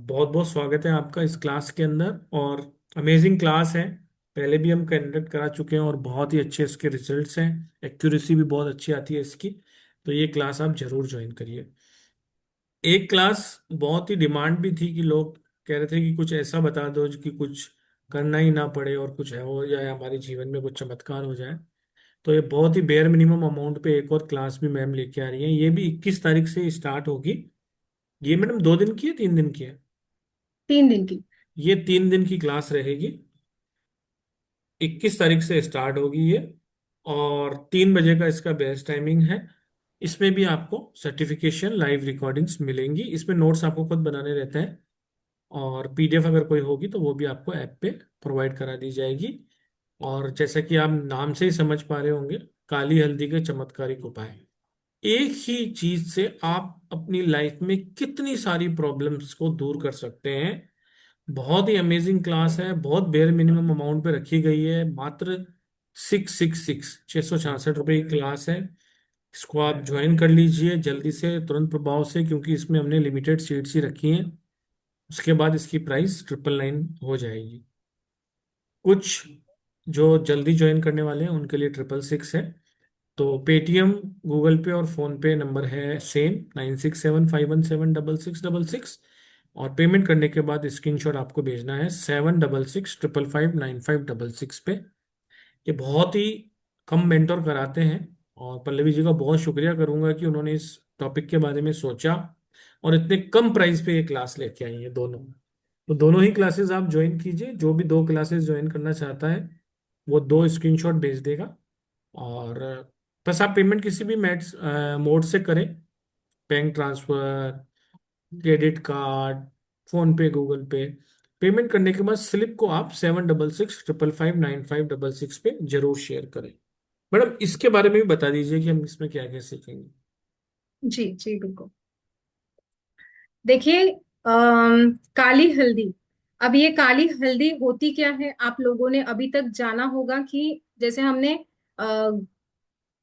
बहुत बहुत स्वागत है आपका इस क्लास के अंदर। और अमेजिंग क्लास है, पहले भी हम कंडक्ट करा चुके हैं और बहुत ही अच्छे इसके रिजल्ट्स हैं। एक्यूरेसी भी बहुत अच्छी आती है इसकी। तो ये क्लास आप जरूर ज्वाइन करिए। एक क्लास बहुत ही डिमांड भी थी कि लोग कह रहे थे कि कुछ ऐसा बता दो जो कि कुछ करना ही ना पड़े और कुछ है हो जाए, हमारे जीवन में कुछ चमत्कार हो जाए। तो ये बहुत ही बेयर मिनिमम अमाउंट पे एक और क्लास भी मैम लेके आ रही है। ये भी 21 तारीख से स्टार्ट होगी। ये मैडम 2 दिन की है, 3 दिन की है? 3 दिन की। ये 3 दिन की क्लास रहेगी। 21 तारीख से स्टार्ट होगी ये। और 3 बजे का इसका बेस्ट टाइमिंग है। इसमें भी आपको सर्टिफिकेशन, लाइव रिकॉर्डिंग्स मिलेंगी। इसमें नोट्स आपको खुद बनाने रहते हैं। और पीडीएफ अगर कोई होगी तो वो भी आपको ऐप पे प्रोवाइड करा दी जाएगी। और जैसा कि आप नाम से ही समझ पा रहे होंगे, काली हल्दी के चमत्कारिक उपाय। एक ही चीज से आप अपनी लाइफ में कितनी सारी प्रॉब्लम्स को दूर कर सकते हैं। बहुत ही अमेजिंग क्लास है, बहुत बेयर मिनिमम अमाउंट पे रखी गई है। मात्र 666 की क्लास है। इसको आप ज्वाइन कर लीजिए जल्दी से, तुरंत प्रभाव से, क्योंकि इसमें हमने लिमिटेड सीट्स ही रखी हैं। उसके बाद इसकी प्राइस 999 हो जाएगी। कुछ जो जल्दी ज्वाइन करने वाले हैं उनके लिए 666 है। तो पेटीएम, गूगल पे और फोन पे नंबर है सेम, 9675176666। और पेमेंट करने के बाद स्क्रीनशॉट आपको भेजना है 7665559566 पे। ये बहुत ही कम मेंटोर कराते हैं। और पल्लवी जी का बहुत शुक्रिया करूंगा कि उन्होंने इस टॉपिक के बारे में सोचा और इतने कम प्राइस पे ये क्लास लेके आई है दोनों। तो दोनों ही क्लासेस आप ज्वाइन कीजिए। जो भी 2 क्लासेस ज्वाइन करना चाहता है वो 2 स्क्रीनशॉट भेज देगा। और बस आप पेमेंट किसी भी मोड से करें, bank transfer, credit card, phone पे, गूगल पे। पेमेंट करने के बाद स्लिप को आप 7665559566 पे जरूर शेयर करें। मैडम, इसके बारे में भी बता दीजिए कि हम इसमें क्या क्या सीखेंगे। जी जी बिल्कुल। देखिए, काली हल्दी अब ये काली हल्दी होती क्या है, आप लोगों ने अभी तक जाना होगा कि जैसे हमने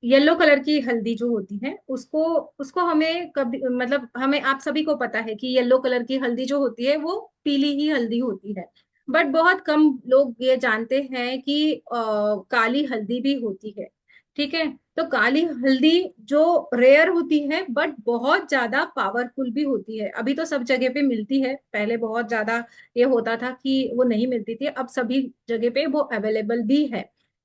येलो कलर की हल्दी जो होती है उसको उसको हमें कभी, मतलब हमें, आप सभी को पता है कि येलो कलर की हल्दी जो होती है वो पीली ही हल्दी होती है। बट बहुत कम लोग ये जानते हैं कि काली हल्दी भी होती है। ठीक है। तो काली हल्दी जो रेयर होती है बट बहुत ज्यादा पावरफुल भी होती है। अभी तो सब जगह पे मिलती है, पहले बहुत ज्यादा ये होता था कि वो नहीं मिलती थी, अब सभी जगह पे वो अवेलेबल भी है।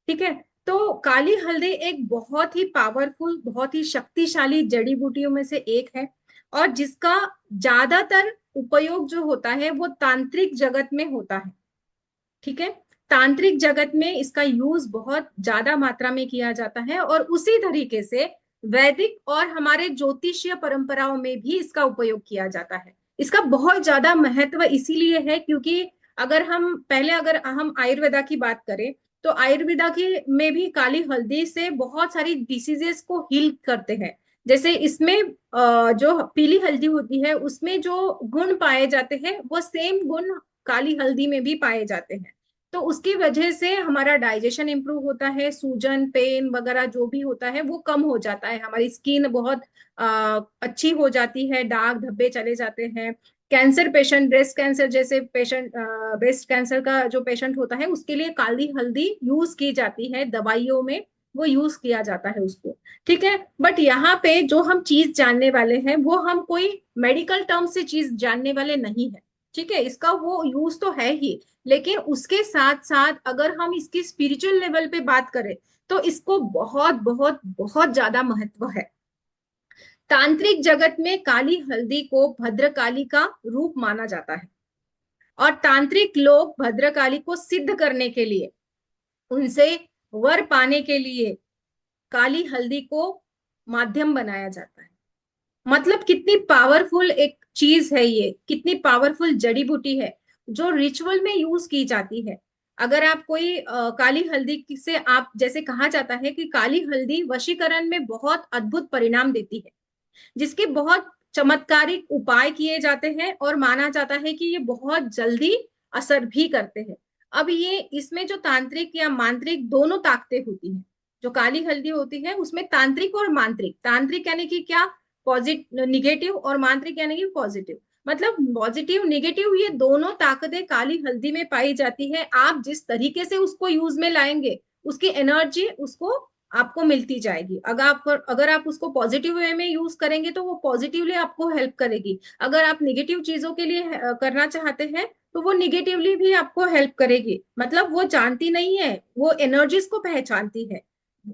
ठीक है। तो काली हल्दी एक बहुत ही पावरफुल, बहुत ही शक्तिशाली जड़ी बूटियों में से एक है, और जिसका ज्यादातर उपयोग जो होता है वो तांत्रिक जगत में होता है। ठीक है। तांत्रिक जगत में इसका यूज बहुत ज्यादा मात्रा में किया जाता है, और उसी तरीके से वैदिक और हमारे ज्योतिषीय परंपराओं में भी इसका उपयोग किया जाता है। इसका बहुत ज्यादा महत्व इसीलिए है क्योंकि अगर हम आयुर्वेदा की बात करें, तो आयुर्वेदा की में भी काली हल्दी से बहुत सारी डिसीजेस को हील करते हैं। जैसे इसमें जो पीली हल्दी होती है उसमें जो गुण पाए जाते हैं वो सेम गुण काली हल्दी में भी पाए जाते हैं। तो उसकी वजह से हमारा डाइजेशन इंप्रूव होता है, सूजन पेन वगैरह जो भी होता है वो कम हो जाता है, हमारी स्किन बहुत अच्छी हो जाती है, दाग धब्बे चले जाते हैं। कैंसर पेशेंट, ब्रेस्ट कैंसर जैसे पेशेंट, ब्रेस्ट कैंसर का जो पेशेंट होता है उसके लिए काली हल्दी यूज की जाती है दवाइयों में, वो यूज किया जाता है उसको। ठीक है। बट यहाँ पे जो हम चीज जानने वाले हैं वो हम कोई मेडिकल टर्म से चीज जानने वाले नहीं है। ठीक है। इसका वो यूज तो है ही, लेकिन उसके साथ साथ अगर हम इसकी स्पिरिचुअल लेवल पे बात करें तो इसको बहुत बहुत बहुत ज्यादा महत्व है। तांत्रिक जगत में काली हल्दी को भद्रकाली का रूप माना जाता है, और तांत्रिक लोग भद्रकाली को सिद्ध करने के लिए, उनसे वर पाने के लिए काली हल्दी को माध्यम बनाया जाता है। मतलब कितनी पावरफुल एक चीज है ये, कितनी पावरफुल जड़ी बूटी है जो रिचुअल में यूज की जाती है। अगर आप कोई काली हल्दी से, आप जैसे कहा जाता है कि काली हल्दी वशीकरण में बहुत अद्भुत परिणाम देती है, जिसके बहुत चमत्कारिक उपाय किए जाते हैं और माना जाता है कि ये बहुत जल्दी असर भी करते हैं। अब ये इसमें जो तांत्रिक या मांत्रिक दोनों ताकतें होती हैं, जो काली हल्दी होती है उसमें तांत्रिक और मांत्रिक, तांत्रिक यानी कि क्या, पॉजिटिव निगेटिव, और मांत्रिक यानी कि पॉजिटिव। मतलब पॉजिटिव निगेटिव ये दोनों ताकतें काली हल्दी में पाई जाती है। आप जिस तरीके से उसको यूज में लाएंगे उसकी एनर्जी उसको आपको मिलती जाएगी। अगर आप उसको पॉजिटिव वे में यूज करेंगे तो वो पॉजिटिवली आपको हेल्प करेगी। अगर आप निगेटिव चीजों के लिए करना चाहते हैं तो वो निगेटिवली भी आपको हेल्प करेगी। मतलब वो जानती नहीं है, वो एनर्जीज को पहचानती है।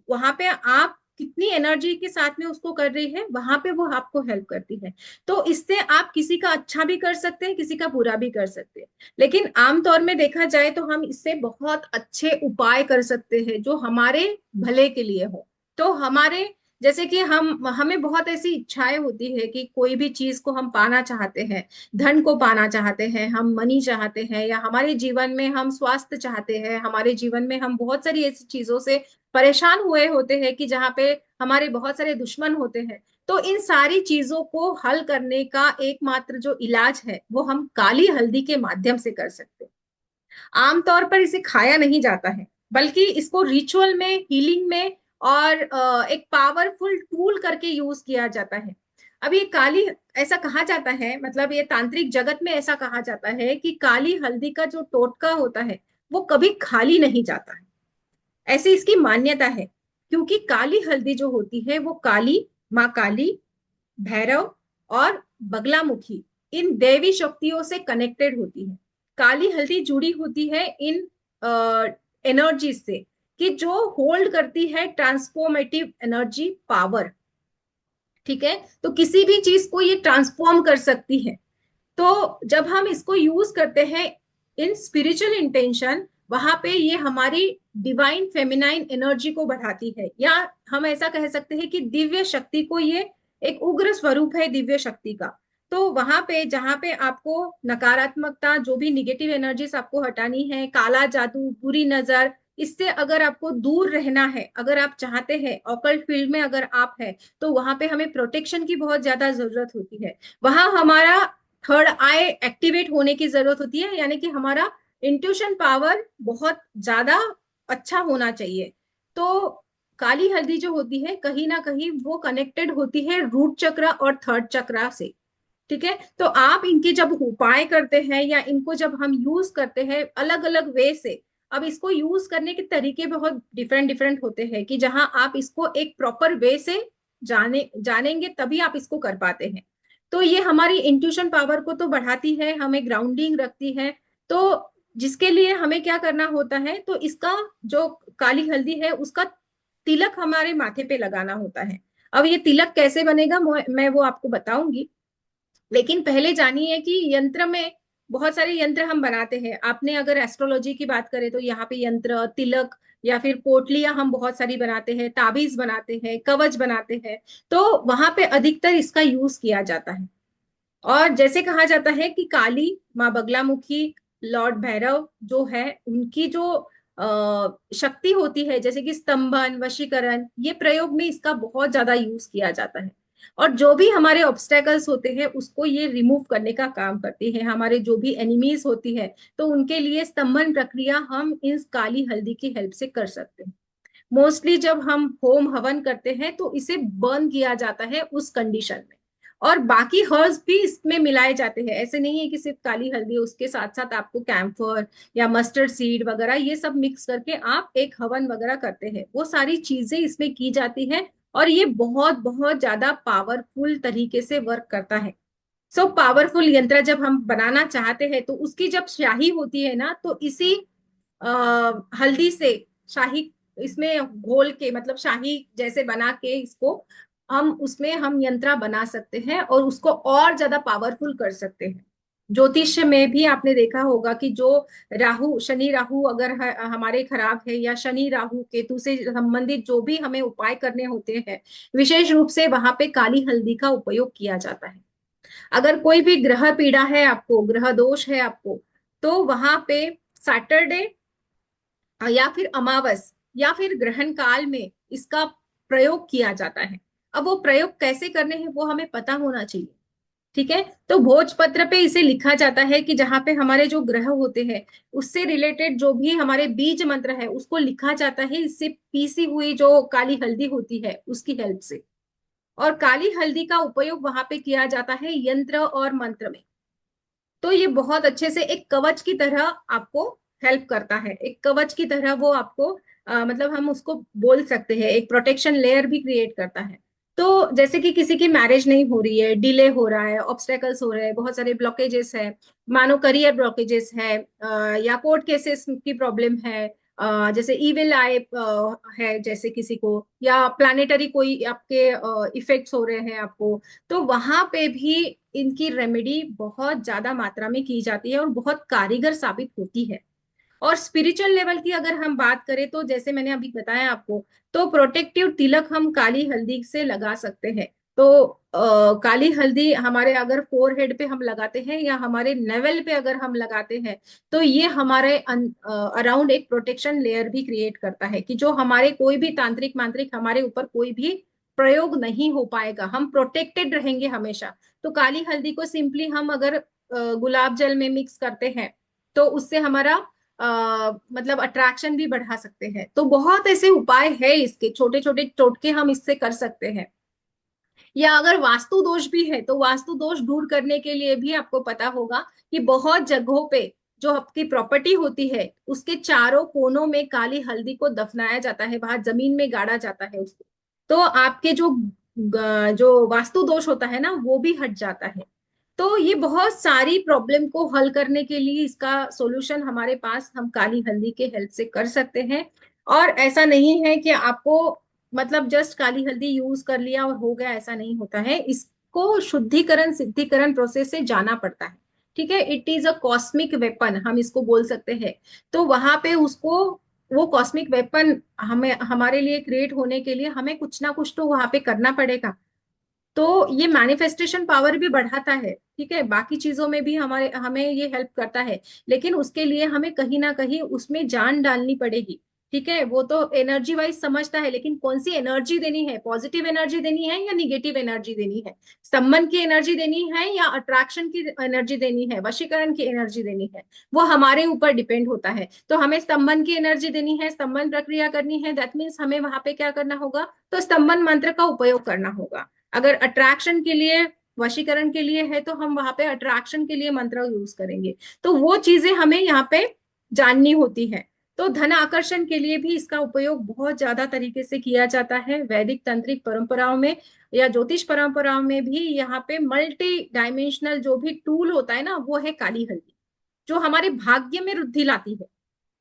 वहां पे आप कितनी एनर्जी के साथ में उसको कर रही है, वहां पे वो आपको हेल्प करती है। तो इससे आप किसी का अच्छा भी कर सकते हैं, किसी का बुरा भी कर सकते हैं। लेकिन आमतौर में देखा जाए तो हम इससे बहुत अच्छे उपाय कर सकते हैं जो हमारे भले के लिए हो। तो हमारे, जैसे कि हमें बहुत ऐसी इच्छाएं होती है कि कोई भी चीज को हम पाना चाहते हैं, धन को पाना चाहते हैं, हम मनी चाहते हैं, या हमारे जीवन में हम स्वास्थ्य चाहते हैं, हमारे जीवन में हम बहुत सारी ऐसी चीजों से परेशान हुए होते हैं कि जहाँ पे हमारे बहुत सारे दुश्मन होते हैं। तो इन सारी चीजों को हल करने का एकमात्र जो इलाज है वो हम काली हल्दी के माध्यम से कर सकते हैं। आमतौर पर इसे खाया नहीं जाता है, बल्कि इसको रिचुअल में, हीलिंग में, और एक पावरफुल टूल करके यूज किया जाता है। अब ये काली, ऐसा कहा जाता है, मतलब ये तांत्रिक जगत में ऐसा कहा जाता है कि काली हल्दी का जो टोटका होता है वो कभी खाली नहीं जाता है, ऐसी इसकी मान्यता है। क्योंकि काली हल्दी जो होती है वो काली, माँ काली, भैरव और बगलामुखी, इन देवी शक्तियों से कनेक्टेड होती है। काली हल्दी जुड़ी होती है इन एनर्जी से, कि जो होल्ड करती है ट्रांसफॉर्मेटिव एनर्जी पावर। ठीक है। तो किसी भी चीज को ये ट्रांसफॉर्म कर सकती है। तो जब हम इसको यूज करते हैं इन स्पिरिचुअल इंटेंशन, वहां पे ये हमारी डिवाइन फेमिनाइन एनर्जी को बढ़ाती है, या हम ऐसा कह सकते हैं कि दिव्य शक्ति को ये एक उग्र स्वरूप है दिव्य शक्ति का। तो वहां पे जहां पे आपको नकारात्मकता, जो भी निगेटिव एनर्जीज आपको हटानी है, काला जादू, बुरी नजर, इससे अगर आपको दूर रहना है, अगर आप चाहते हैं ऑकल्ट फील्ड में अगर आप है, तो वहां पे हमें प्रोटेक्शन की बहुत ज्यादा जरूरत होती है। वहां हमारा थर्ड आई एक्टिवेट होने की जरूरत होती है, यानी कि हमारा इंट्यूशन पावर बहुत ज्यादा अच्छा होना चाहिए। तो काली हल्दी जो होती है कहीं ना कहीं वो कनेक्टेड होती है रूट चक्र और थर्ड चक्र से। ठीक है, तो आप इनके जब उपाय करते हैं या इनको जब हम यूज करते हैं अलग अलग वे से, अब इसको यूज करने के तरीके बहुत डिफरेंट डिफरेंट होते हैं कि जहां आप इसको एक प्रॉपर वे से जानेंगे तभी आप इसको कर पाते हैं। तो ये हमारी इंट्यूशन पावर को तो बढ़ाती है, हमें ग्राउंडिंग रखती है। तो जिसके लिए हमें क्या करना होता है, तो इसका जो काली हल्दी है उसका तिलक हमारे माथे पे लगाना होता है। अब ये तिलक कैसे बनेगा मैं वो आपको बताऊंगी, लेकिन पहले जानिए कि यंत्र में बहुत सारे यंत्र हम बनाते हैं। आपने अगर एस्ट्रोलॉजी की बात करें तो यहाँ पे यंत्र, तिलक या फिर पोटलियां हम बहुत सारी बनाते हैं, ताबीज बनाते हैं, कवच बनाते हैं। तो वहां पे अधिकतर इसका यूज किया जाता है। और जैसे कहा जाता है कि काली माँ बगलामुखी, लॉर्ड भैरव जो है, उनकी जो शक्ति होती है जैसे कि स्तंभन, वशीकरण, ये प्रयोग में इसका बहुत ज्यादा यूज किया जाता है। और जो भी हमारे ऑब्स्टेकल्स होते हैं उसको ये रिमूव करने का काम करती है। हमारे जो भी एनिमीज होती है तो उनके लिए स्तंभन प्रक्रिया हम इस काली हल्दी की हेल्प से कर सकते हैं। मोस्टली जब हम होम हवन करते हैं तो इसे बर्न किया जाता है उस कंडीशन में। और बाकी हर्ब्स भी इसमें मिलाए जाते हैं, ऐसे नहीं है कि सिर्फ काली हल्दी, उसके साथ साथ आपको कैम्फर या मस्टर्ड सीड वगैरह ये सब मिक्स करके आप एक हवन वगैरह करते हैं, वो सारी चीजें इसमें की जाती है। और ये बहुत बहुत ज्यादा पावरफुल तरीके से वर्क करता है। सो पावरफुल यंत्र जब हम बनाना चाहते हैं तो उसकी जब स्याही होती है ना, तो इसी हल्दी से शाही इसमें घोल के, मतलब शाही जैसे बना के इसको हम उसमें हम यंत्रा बना सकते हैं और उसको और ज्यादा पावरफुल कर सकते हैं। ज्योतिष में भी आपने देखा होगा कि जो राहु, शनि राहु अगर हमारे खराब है, या शनि राहु केतु से संबंधित जो भी हमें उपाय करने होते हैं, विशेष रूप से वहां पे काली हल्दी का उपयोग किया जाता है। अगर कोई भी ग्रह पीड़ा है आपको, ग्रह दोष है आपको, तो वहां पे सैटरडे या फिर अमावस या फिर ग्रहण काल में इसका प्रयोग किया जाता है। अब वो प्रयोग कैसे करने हैं वो हमें पता होना चाहिए। ठीक है, तो भोजपत्र पे इसे लिखा जाता है कि जहां पे हमारे जो ग्रह होते हैं उससे रिलेटेड जो भी हमारे बीज मंत्र है उसको लिखा जाता है इससे पीसी हुई जो काली हल्दी होती है उसकी हेल्प से। और काली हल्दी का उपयोग वहां पे किया जाता है यंत्र और मंत्र में। तो ये बहुत अच्छे से एक कवच की तरह आपको हेल्प करता है, एक कवच की तरह वो आपको मतलब हम उसको बोल सकते हैं एक प्रोटेक्शन लेयर भी क्रिएट करता है। तो जैसे कि किसी की मैरिज नहीं हो रही है, डिले हो रहा है, ऑब्स्टेकल्स हो रहे हैं, बहुत सारे ब्लॉकेजेस है, मानो करियर ब्लॉकेजेस है, या कोर्ट केसेस की प्रॉब्लम है, जैसे इविल आई है जैसे किसी को, या प्लानिटरी कोई आपके इफेक्ट्स हो रहे हैं आपको, तो वहां पे भी इनकी रेमेडी बहुत ज्यादा मात्रा में की जाती है और बहुत कारीगर साबित होती है। और स्पिरिचुअल लेवल की अगर हम बात करें तो जैसे मैंने अभी बताया आपको, तो प्रोटेक्टिव तिलक हम काली हल्दी से लगा सकते हैं। तो काली हल्दी हमारे अगर फोरहेड पे हम लगाते हैं या हमारे नेवल पे अगर हम लगाते हैं, तो ये हमारे अराउंड एक प्रोटेक्शन लेयर भी क्रिएट करता है कि जो हमारे कोई भी तांत्रिक मांत्रिक हमारे ऊपर कोई भी प्रयोग नहीं हो पाएगा, हम प्रोटेक्टेड रहेंगे हमेशा। तो काली हल्दी को सिंपली हम अगर गुलाब जल में मिक्स करते हैं तो उससे हमारा मतलब अट्रैक्शन भी बढ़ा सकते हैं। तो बहुत ऐसे उपाय है इसके, छोटे छोटे टोटके हम इससे कर सकते हैं। या अगर वास्तु दोष भी है तो वास्तु दोष दूर करने के लिए भी आपको पता होगा कि बहुत जगहों पे जो आपकी प्रॉपर्टी होती है उसके चारों कोनों में काली हल्दी को दफनाया जाता है, वहां जमीन में गाड़ा जाता है उसको। तो आपके जो वास्तु दोष होता है ना वो भी हट जाता है। तो ये बहुत सारी प्रॉब्लम को हल करने के लिए इसका सॉल्यूशन हमारे पास हम काली हल्दी के हेल्प से कर सकते हैं। और ऐसा नहीं है कि आपको मतलब जस्ट काली हल्दी यूज कर लिया और हो गया, ऐसा नहीं होता है। इसको शुद्धिकरण सिद्धिकरण प्रोसेस से जाना पड़ता है। ठीक है, it is a cosmic weapon हम इसको बोल सकते हैं। तो वहां पे उसको, वो कॉस्मिक वेपन हमें हमारे लिए क्रिएट होने के लिए हमें कुछ ना कुछ तो वहां पे करना पड़ेगा। तो ये मैनिफेस्टेशन पावर भी बढ़ाता है। ठीक है, बाकी चीजों में भी हमारे हमें ये हेल्प करता है, लेकिन उसके लिए हमें कहीं ना कहीं उसमें जान डालनी पड़ेगी। ठीक है, वो तो एनर्जी वाइज समझता है, लेकिन कौन सी एनर्जी देनी है, पॉजिटिव एनर्जी देनी है या निगेटिव एनर्जी देनी है, संबंध की एनर्जी देनी है या अट्रैक्शन की एनर्जी देनी है, वशीकरण की एनर्जी देनी है, वो हमारे ऊपर डिपेंड होता है। तो हमें स्तंभन की एनर्जी देनी है, स्तंभन प्रक्रिया करनी है, दैट मीन्स हमें वहां पे क्या करना होगा, तो स्तंभन मंत्र का उपयोग करना होगा। अगर अट्रैक्शन के लिए, वशीकरण के लिए है, तो हम वहां पे अट्रैक्शन के लिए मंत्र यूज करेंगे। तो वो चीजें हमें यहाँ पे जाननी होती है। तो धन आकर्षण के लिए भी इसका उपयोग बहुत ज्यादा तरीके से किया जाता है वैदिक तंत्रिक परंपराओं में या ज्योतिष परंपराओं में भी। यहाँ पे मल्टी डायमेंशनल जो भी टूल होता है ना, वो है काली हल्दी, जो हमारे भाग्य में वृद्धि लाती है।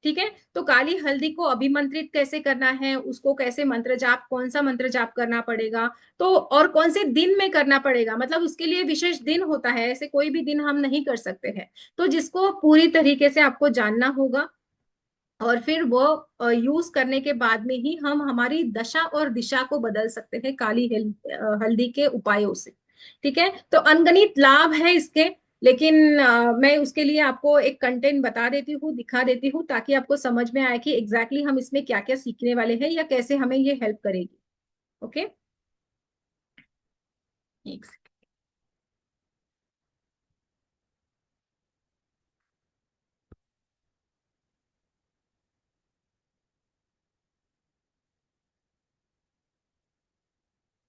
ठीक है, तो काली हल्दी को अभिमंत्रित कैसे करना है, उसको कैसे मंत्र जाप, कौन सा मंत्र जाप करना पड़ेगा, तो और कौन से दिन में करना पड़ेगा, मतलब उसके लिए विशेष दिन होता है, ऐसे कोई भी दिन हम नहीं कर सकते हैं। तो जिसको पूरी तरीके से आपको जानना होगा, और फिर वो यूज करने के बाद में ही हम हमारी दशा और दिशा को बदल सकते हैं काली हल्दी के उपायों से। ठीक है, तो अनगणित लाभ है इसके, लेकिन मैं उसके लिए आपको एक कंटेंट बता देती हूँ, दिखा देती हूँ, ताकि आपको समझ में आए कि एग्जैक्टली हम इसमें क्या क्या सीखने वाले हैं या कैसे हमें ये हेल्प करेगी। ओके, एक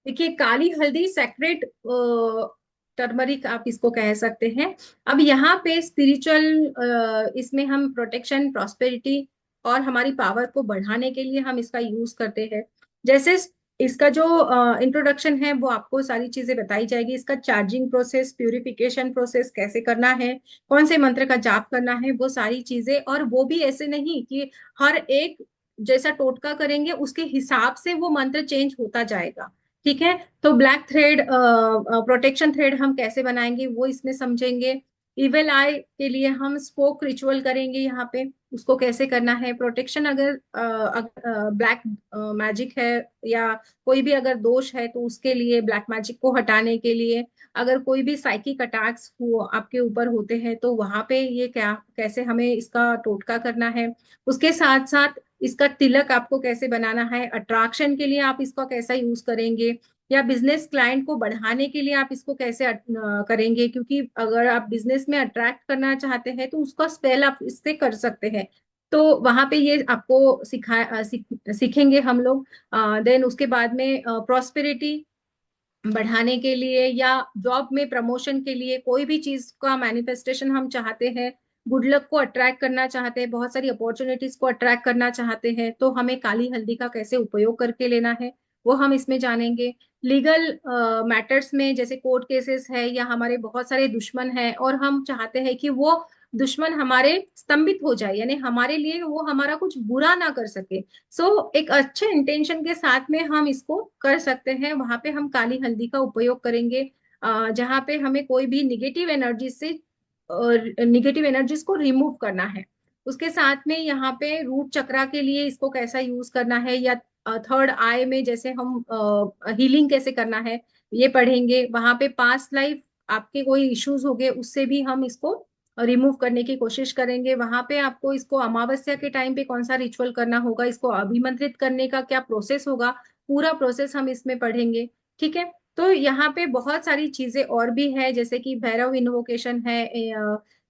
देखिए, काली हल्दी सेक्रेट टर्मरिक आप इसको कह सकते हैं। अब यहाँ पे स्पिरिचुअल, इसमें हम प्रोटेक्शन, प्रॉस्पेरिटी और हमारी पावर को बढ़ाने के लिए हम इसका यूज करते हैं। जैसे इसका जो इंट्रोडक्शन है वो आपको सारी चीजें बताई जाएगी, इसका चार्जिंग प्रोसेस, प्यूरिफिकेशन प्रोसेस कैसे करना है, कौन से मंत्र का जाप करना है, वो सारी चीजें। और वो भी ऐसे नहीं कि हर एक जैसा टोटका करेंगे उसके हिसाब से वो मंत्र चेंज होता जाएगा। ठीक है, तो ब्लैक थ्रेड प्रोटेक्शन थ्रेड हम कैसे बनाएंगे वो इसमें समझेंगे। इविल आई के लिए हम स्पोक रिचुअल करेंगे यहाँ पे, उसको कैसे करना है। प्रोटेक्शन अगर ब्लैक मैजिक है या कोई भी अगर दोष है, तो उसके लिए ब्लैक मैजिक को हटाने के लिए, अगर कोई भी साइकिक अटैक्स हो आपके ऊपर होते हैं, तो वहां पे ये क्या, कैसे हमें इसका टोटका करना है। उसके साथ साथ इसका तिलक आपको कैसे बनाना है, अट्रैक्शन के लिए आप इसका कैसा यूज करेंगे, या बिजनेस क्लाइंट को बढ़ाने के लिए आप इसको कैसे करेंगे, क्योंकि अगर आप बिजनेस में अट्रैक्ट करना चाहते हैं तो उसका स्पेल आप इससे कर सकते हैं। तो वहां पे ये आपको सीखेंगे हम लोग। देन उसके बाद में प्रॉस्पेरिटी बढ़ाने के लिए या जॉब में प्रमोशन के लिए, कोई भी चीज का मैनिफेस्टेशन हम चाहते हैं, गुड लक को अट्रैक्ट करना चाहते हैं, बहुत सारी अपॉर्चुनिटीज को अट्रैक्ट करना चाहते हैं, तो हमें काली हल्दी का कैसे उपयोग करके लेना है, वो हम इसमें जानेंगे। लीगल मैटर्स में जैसे कोर्ट केसेस है या हमारे बहुत सारे दुश्मन हैं और हम चाहते हैं कि वो दुश्मन हमारे स्तंभित हो जाए, यानी हमारे लिए वो हमारा कुछ बुरा ना कर सके। एक अच्छे इंटेंशन के साथ में हम इसको कर सकते हैं, वहां पे हम काली हल्दी का उपयोग करेंगे। जहाँ पे हमें कोई भी निगेटिव एनर्जी से, निगेटिव एनर्जीज को रिमूव करना है। उसके साथ में यहाँ पे रूट चक्रा के लिए इसको कैसा यूज करना है, या थर्ड आई में जैसे हम हीलिंग कैसे करना है, ये पढ़ेंगे। वहां पे पास्ट लाइफ आपके कोई इश्यूज हो गए, उससे भी हम इसको रिमूव करने की कोशिश करेंगे। वहां पे आपको इसको अमावस्या के टाइम पे कौन सा रिचुअल करना होगा, इसको अभिमंत्रित करने का क्या प्रोसेस होगा, पूरा प्रोसेस हम इसमें पढ़ेंगे। ठीक है, तो यहाँ पे बहुत सारी चीजें और भी है, जैसे कि भैरव इन्वोकेशन है,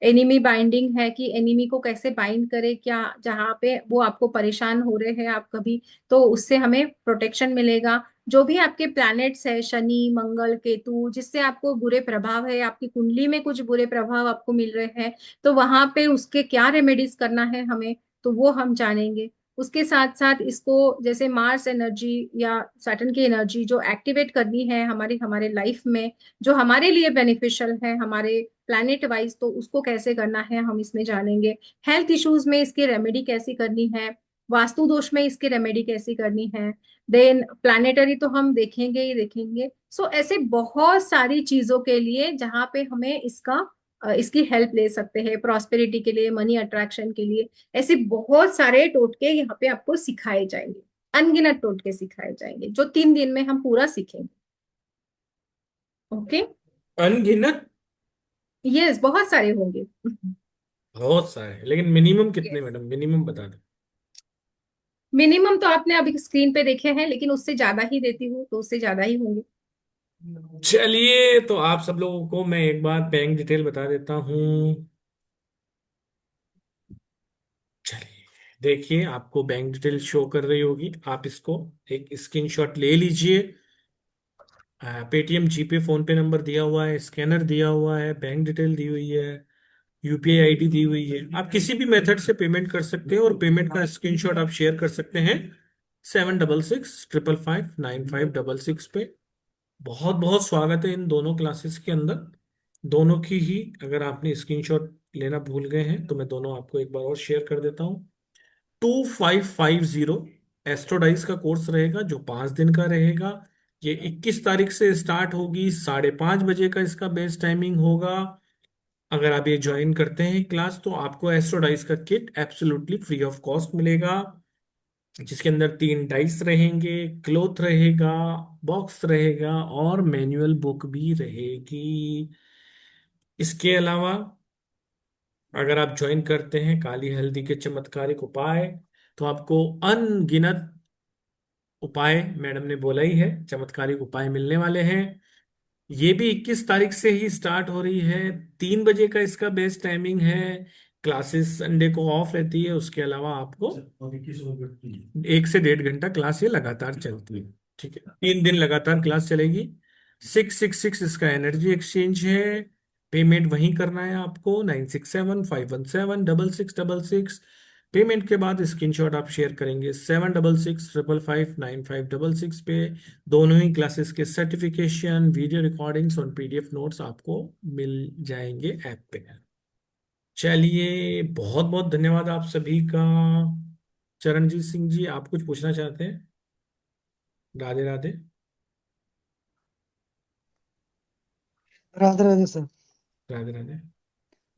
एनिमी बाइंडिंग है, कि एनिमी को कैसे बाइंड करे, क्या जहाँ पे वो आपको परेशान हो रहे हैं आप कभी, तो उससे हमें प्रोटेक्शन मिलेगा। जो भी आपके प्लैनेट्स है, शनि मंगल केतु, जिससे आपको बुरे प्रभाव है, आपकी कुंडली में कुछ बुरे प्रभाव आपको मिल रहे हैं, तो वहां पे उसके क्या रेमेडीज करना है हमें, तो वो हम जानेंगे। उसके साथ साथ इसको जैसे मार्स एनर्जी या सैटर्न की एनर्जी जो एक्टिवेट करनी है हमारी हमारे लाइफ में, जो हमारे लिए बेनिफिशियल है हमारे प्लैनेट वाइज, तो उसको कैसे करना है हम इसमें जानेंगे। हेल्थ इश्यूज में इसकी रेमेडी कैसी करनी है, वास्तु दोष में इसकी रेमेडी कैसी करनी है, देन प्लानिटरी तो हम देखेंगे ही देखेंगे। ऐसे बहुत सारी चीजों के लिए जहाँ पे हमें इसकी हेल्प ले सकते हैं, प्रॉस्पेरिटी के लिए, मनी अट्रैक्शन के लिए। ऐसे बहुत सारे टोटके यहाँ पे आपको सिखाए जाएंगे, अनगिनत टोटके सिखाए जाएंगे, जो 3 दिन में हम पूरा सीखेंगे। ओके, अनगिनत? यस, बहुत सारे होंगे। बहुत सारे, लेकिन मिनिमम कितने यस, मैडम, मिनिमम बता दें। मिनिमम तो आपने अभी स्क्रीन पे देखे हैं, लेकिन उससे ज्यादा ही देती हूँ, तो उससे ज्यादा ही होंगे। चलिए, तो आप सब लोगों को मैं एक बार बैंक डिटेल बता देता हूँ। चलिए, देखिए, आपको बैंक डिटेल शो कर रही होगी, आप इसको एक स्क्रीनशॉट ले लीजिए। पेटीएम, जीपे, फोन पे नंबर दिया हुआ है, स्कैनर दिया हुआ है, बैंक डिटेल दी हुई है, यूपीआई आईडी दी हुई है। आप किसी भी मेथड से पेमेंट कर सकते हैं, और पेमेंट का स्क्रीनशॉट आप शेयर कर सकते हैं 7665559566 पे। बहुत बहुत स्वागत है इन दोनों क्लासेस के अंदर, दोनों की ही। अगर आपने स्क्रीनशॉट लेना भूल गए हैं तो मैं दोनों आपको एक बार और शेयर कर देता हूँ। 2550 एस्ट्रोडाइज का कोर्स रहेगा, जो 5 दिन का रहेगा। ये 21 तारीख से स्टार्ट होगी, 5:30 बजे का इसका बेस टाइमिंग होगा। अगर आप ये ज्वाइन करते हैं क्लास, तो आपको एस्ट्रोडाइज का kit absolutely free of cost मिलेगा, जिसके अंदर 3 डाइस रहेंगे, क्लोथ रहेगा, बॉक्स रहेगा, और मैनुअल बुक भी रहेगी। इसके अलावा अगर आप ज्वाइन करते हैं काली हल्दी के चमत्कारिक उपाय, तो आपको अनगिनत उपाय, मैडम ने बोला ही है, चमत्कारिक उपाय मिलने वाले हैं। ये भी 21 तारीख से ही स्टार्ट हो रही है, 3 बजे का इसका बेस्ट टाइमिंग है। क्लासेस संडे को ऑफ रहती है, उसके अलावा आपको 1 से 1.5 घंटा क्लास ये लगातार चलती है। ठीक है, 3 दिन लगातार क्लास चलेगी। 666 इसका एनर्जी एक्सचेंज है। पेमेंट वहीं करना है आपको, 9675176666। पेमेंट के बाद स्क्रीनशॉट आप शेयर करेंगे 7665559566 पे। दोनों ही क्लासेस के सर्टिफिकेशन, वीडियो रिकॉर्डिंग्स और पीडीएफ नोट्स आपको मिल जाएंगे ऐप पे। चलिए, बहुत बहुत धन्यवाद आप सभी का। चरणजीत सिंह जी, आप कुछ पूछना चाहते हैं? राधे राधे। राधे राधे सर। राधे राधे।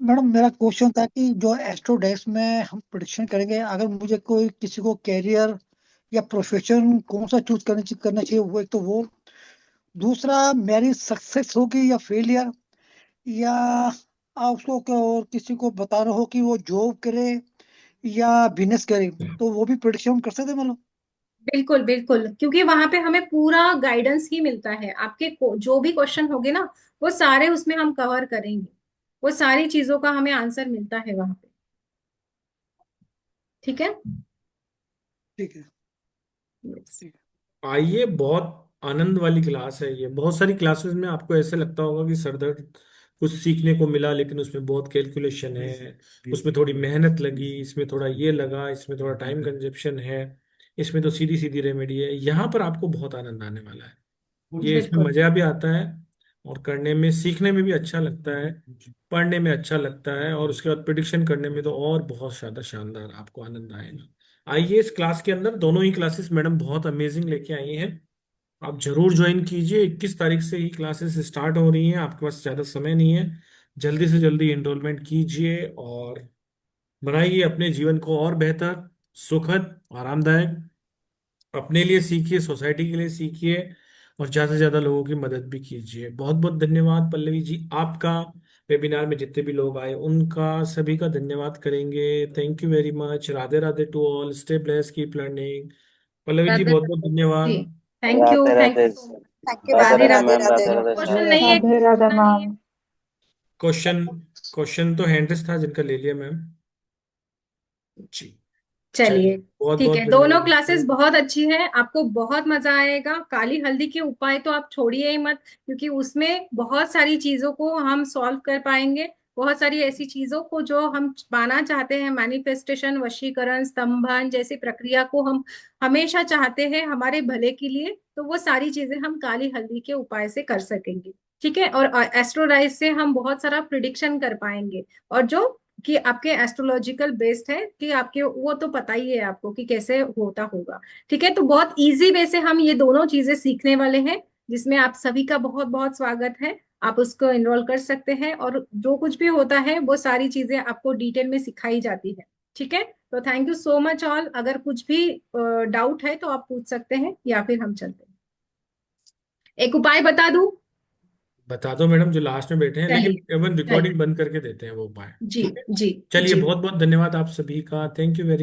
मैडम मेरा क्वेश्चन था कि जो एस्ट्रोडेस्क में हम प्रोडिक्शन करेंगे, अगर मुझे कोई किसी को कैरियर या प्रोफेशन कौन सा चूज करना चाहिए, वो एक तो वो, दूसरा मेरी सक्सेस होगी या फेलियर, या आप उसको और किसी को बताना हो कि वो जॉब करे या बिजनेस करे, तो वो भी प्रोडिक्शन कर सकते हैं मतलब। बिल्कुल बिल्कुल, क्योंकि वहां पे हमें पूरा गाइडेंस ही मिलता है। आपके जो भी क्वेश्चन होंगे ना, वो सारे उसमें हम कवर करेंगे। वो सारी चीजों का हमें आंसर मिलता है वहां पे। ठीक है। ठीक है। Yes। ठीक आइए, बहुत आनंद वाली क्लास है ये। बहुत सारी क्लासेस में आपको ऐसे लगता होगा कि सरदर्द कुछ सीखने को मिला, लेकिन उसमें बहुत कैलकुलेशन है, उसमें थोड़ी मेहनत लगी, इसमें थोड़ा ये लगा, इसमें थोड़ा टाइम कंजप्शन है, इसमें तो सीधी सीधी रेमेडी है। यहाँ पर आपको बहुत आनंद आने वाला है। ये इसमें बिल्कुल मजा भी आता है, और करने में, सीखने में भी अच्छा लगता है, पढ़ने में अच्छा लगता है, और उसके बाद प्रिडिक्शन करने में तो और बहुत ज्यादा शानदार आपको आनंद आएगा। आइए, इस क्लास के अंदर दोनों ही क्लासेस मैडम बहुत अमेजिंग लेके आई हैं। आप जरूर ज्वाइन कीजिए। 21 तारीख से ही क्लासेस स्टार्ट हो रही हैं, आपके पास ज़्यादा समय नहीं है। जल्दी से जल्दी एनरोलमेंट कीजिए, और बनाइए अपने जीवन को और बेहतर, सुखद, आरामदायक। अपने लिए सीखिए, सोसाइटी के लिए सीखिए, और ज़्यादा से ज़्यादा लोगों की मदद भी कीजिए। बहुत बहुत धन्यवाद पल्लवी जी आपका। वेबिनार में जितने भी लोग आए उनका सभी का धन्यवाद करेंगे। Thank you very much. Radhe Radhe to all. Stay blessed, keep learning. Pallavi ji, Radhe बहुत बहुत राधे जी। धन्यवाद। Radhe thank Radhe. You so much. Thank you Radhe Radhe Radhe. Ma'am, Radhe कोई राधे क्वेश्चन सर। नहीं है, राधे कुछ राधे पूछना नहीं है? मैम। क्वेश्चन क्वेश्चन तो हैंड्स था जिनका ले लिया मैम जी। चलिए, चलिए। बहुत ठीक बहुत है, दोनों क्लासेस धन्यवाद। बहुत अच्छी है, आपको बहुत मजा आएगा। काली हल्दी के उपाय तो आप छोड़िए ही मत, क्योंकि उसमें बहुत सारी चीजों को हम सॉल्व कर पाएंगे। बहुत सारी ऐसी चीजों को जो हम पाना चाहते हैं, मैनिफेस्टेशन, वशीकरण, स्तंभन जैसी प्रक्रिया को हम हमेशा चाहते हैं हमारे भले के लिए, तो वो सारी चीजें हम काली हल्दी के उपाय से कर सकेंगे। ठीक है। और एस्ट्रोलाइज से हम बहुत सारा प्रिडिक्शन कर पाएंगे। और जो कि आपके एस्ट्रोलॉजिकल बेस्ड है, कि आपके वो तो पता ही है आपको कि कैसे होता होगा। ठीक है, तो बहुत इजी वे से हम ये दोनों चीजें सीखने वाले हैं, जिसमें आप सभी का बहुत बहुत स्वागत है। आप उसको एनरोल कर सकते हैं, और जो कुछ भी होता है वो सारी चीजें आपको डिटेल में सिखाई जाती है। ठीक है, तो thank you so much all. अगर कुछ भी डाउट है तो आप पूछ सकते हैं, या फिर हम चलते हैं। एक उपाय बता दूं? बता दो मैडम, जो लास्ट में बैठे हैं, लेकिन चलिए। एवन चलिए। रिकॉर्डिंग बंद करके देते हैं वो उपाय। जी। ठीक है। जी। चलिए, जी। बहुत बहुत धन्यवाद आप सभी का। Thank you very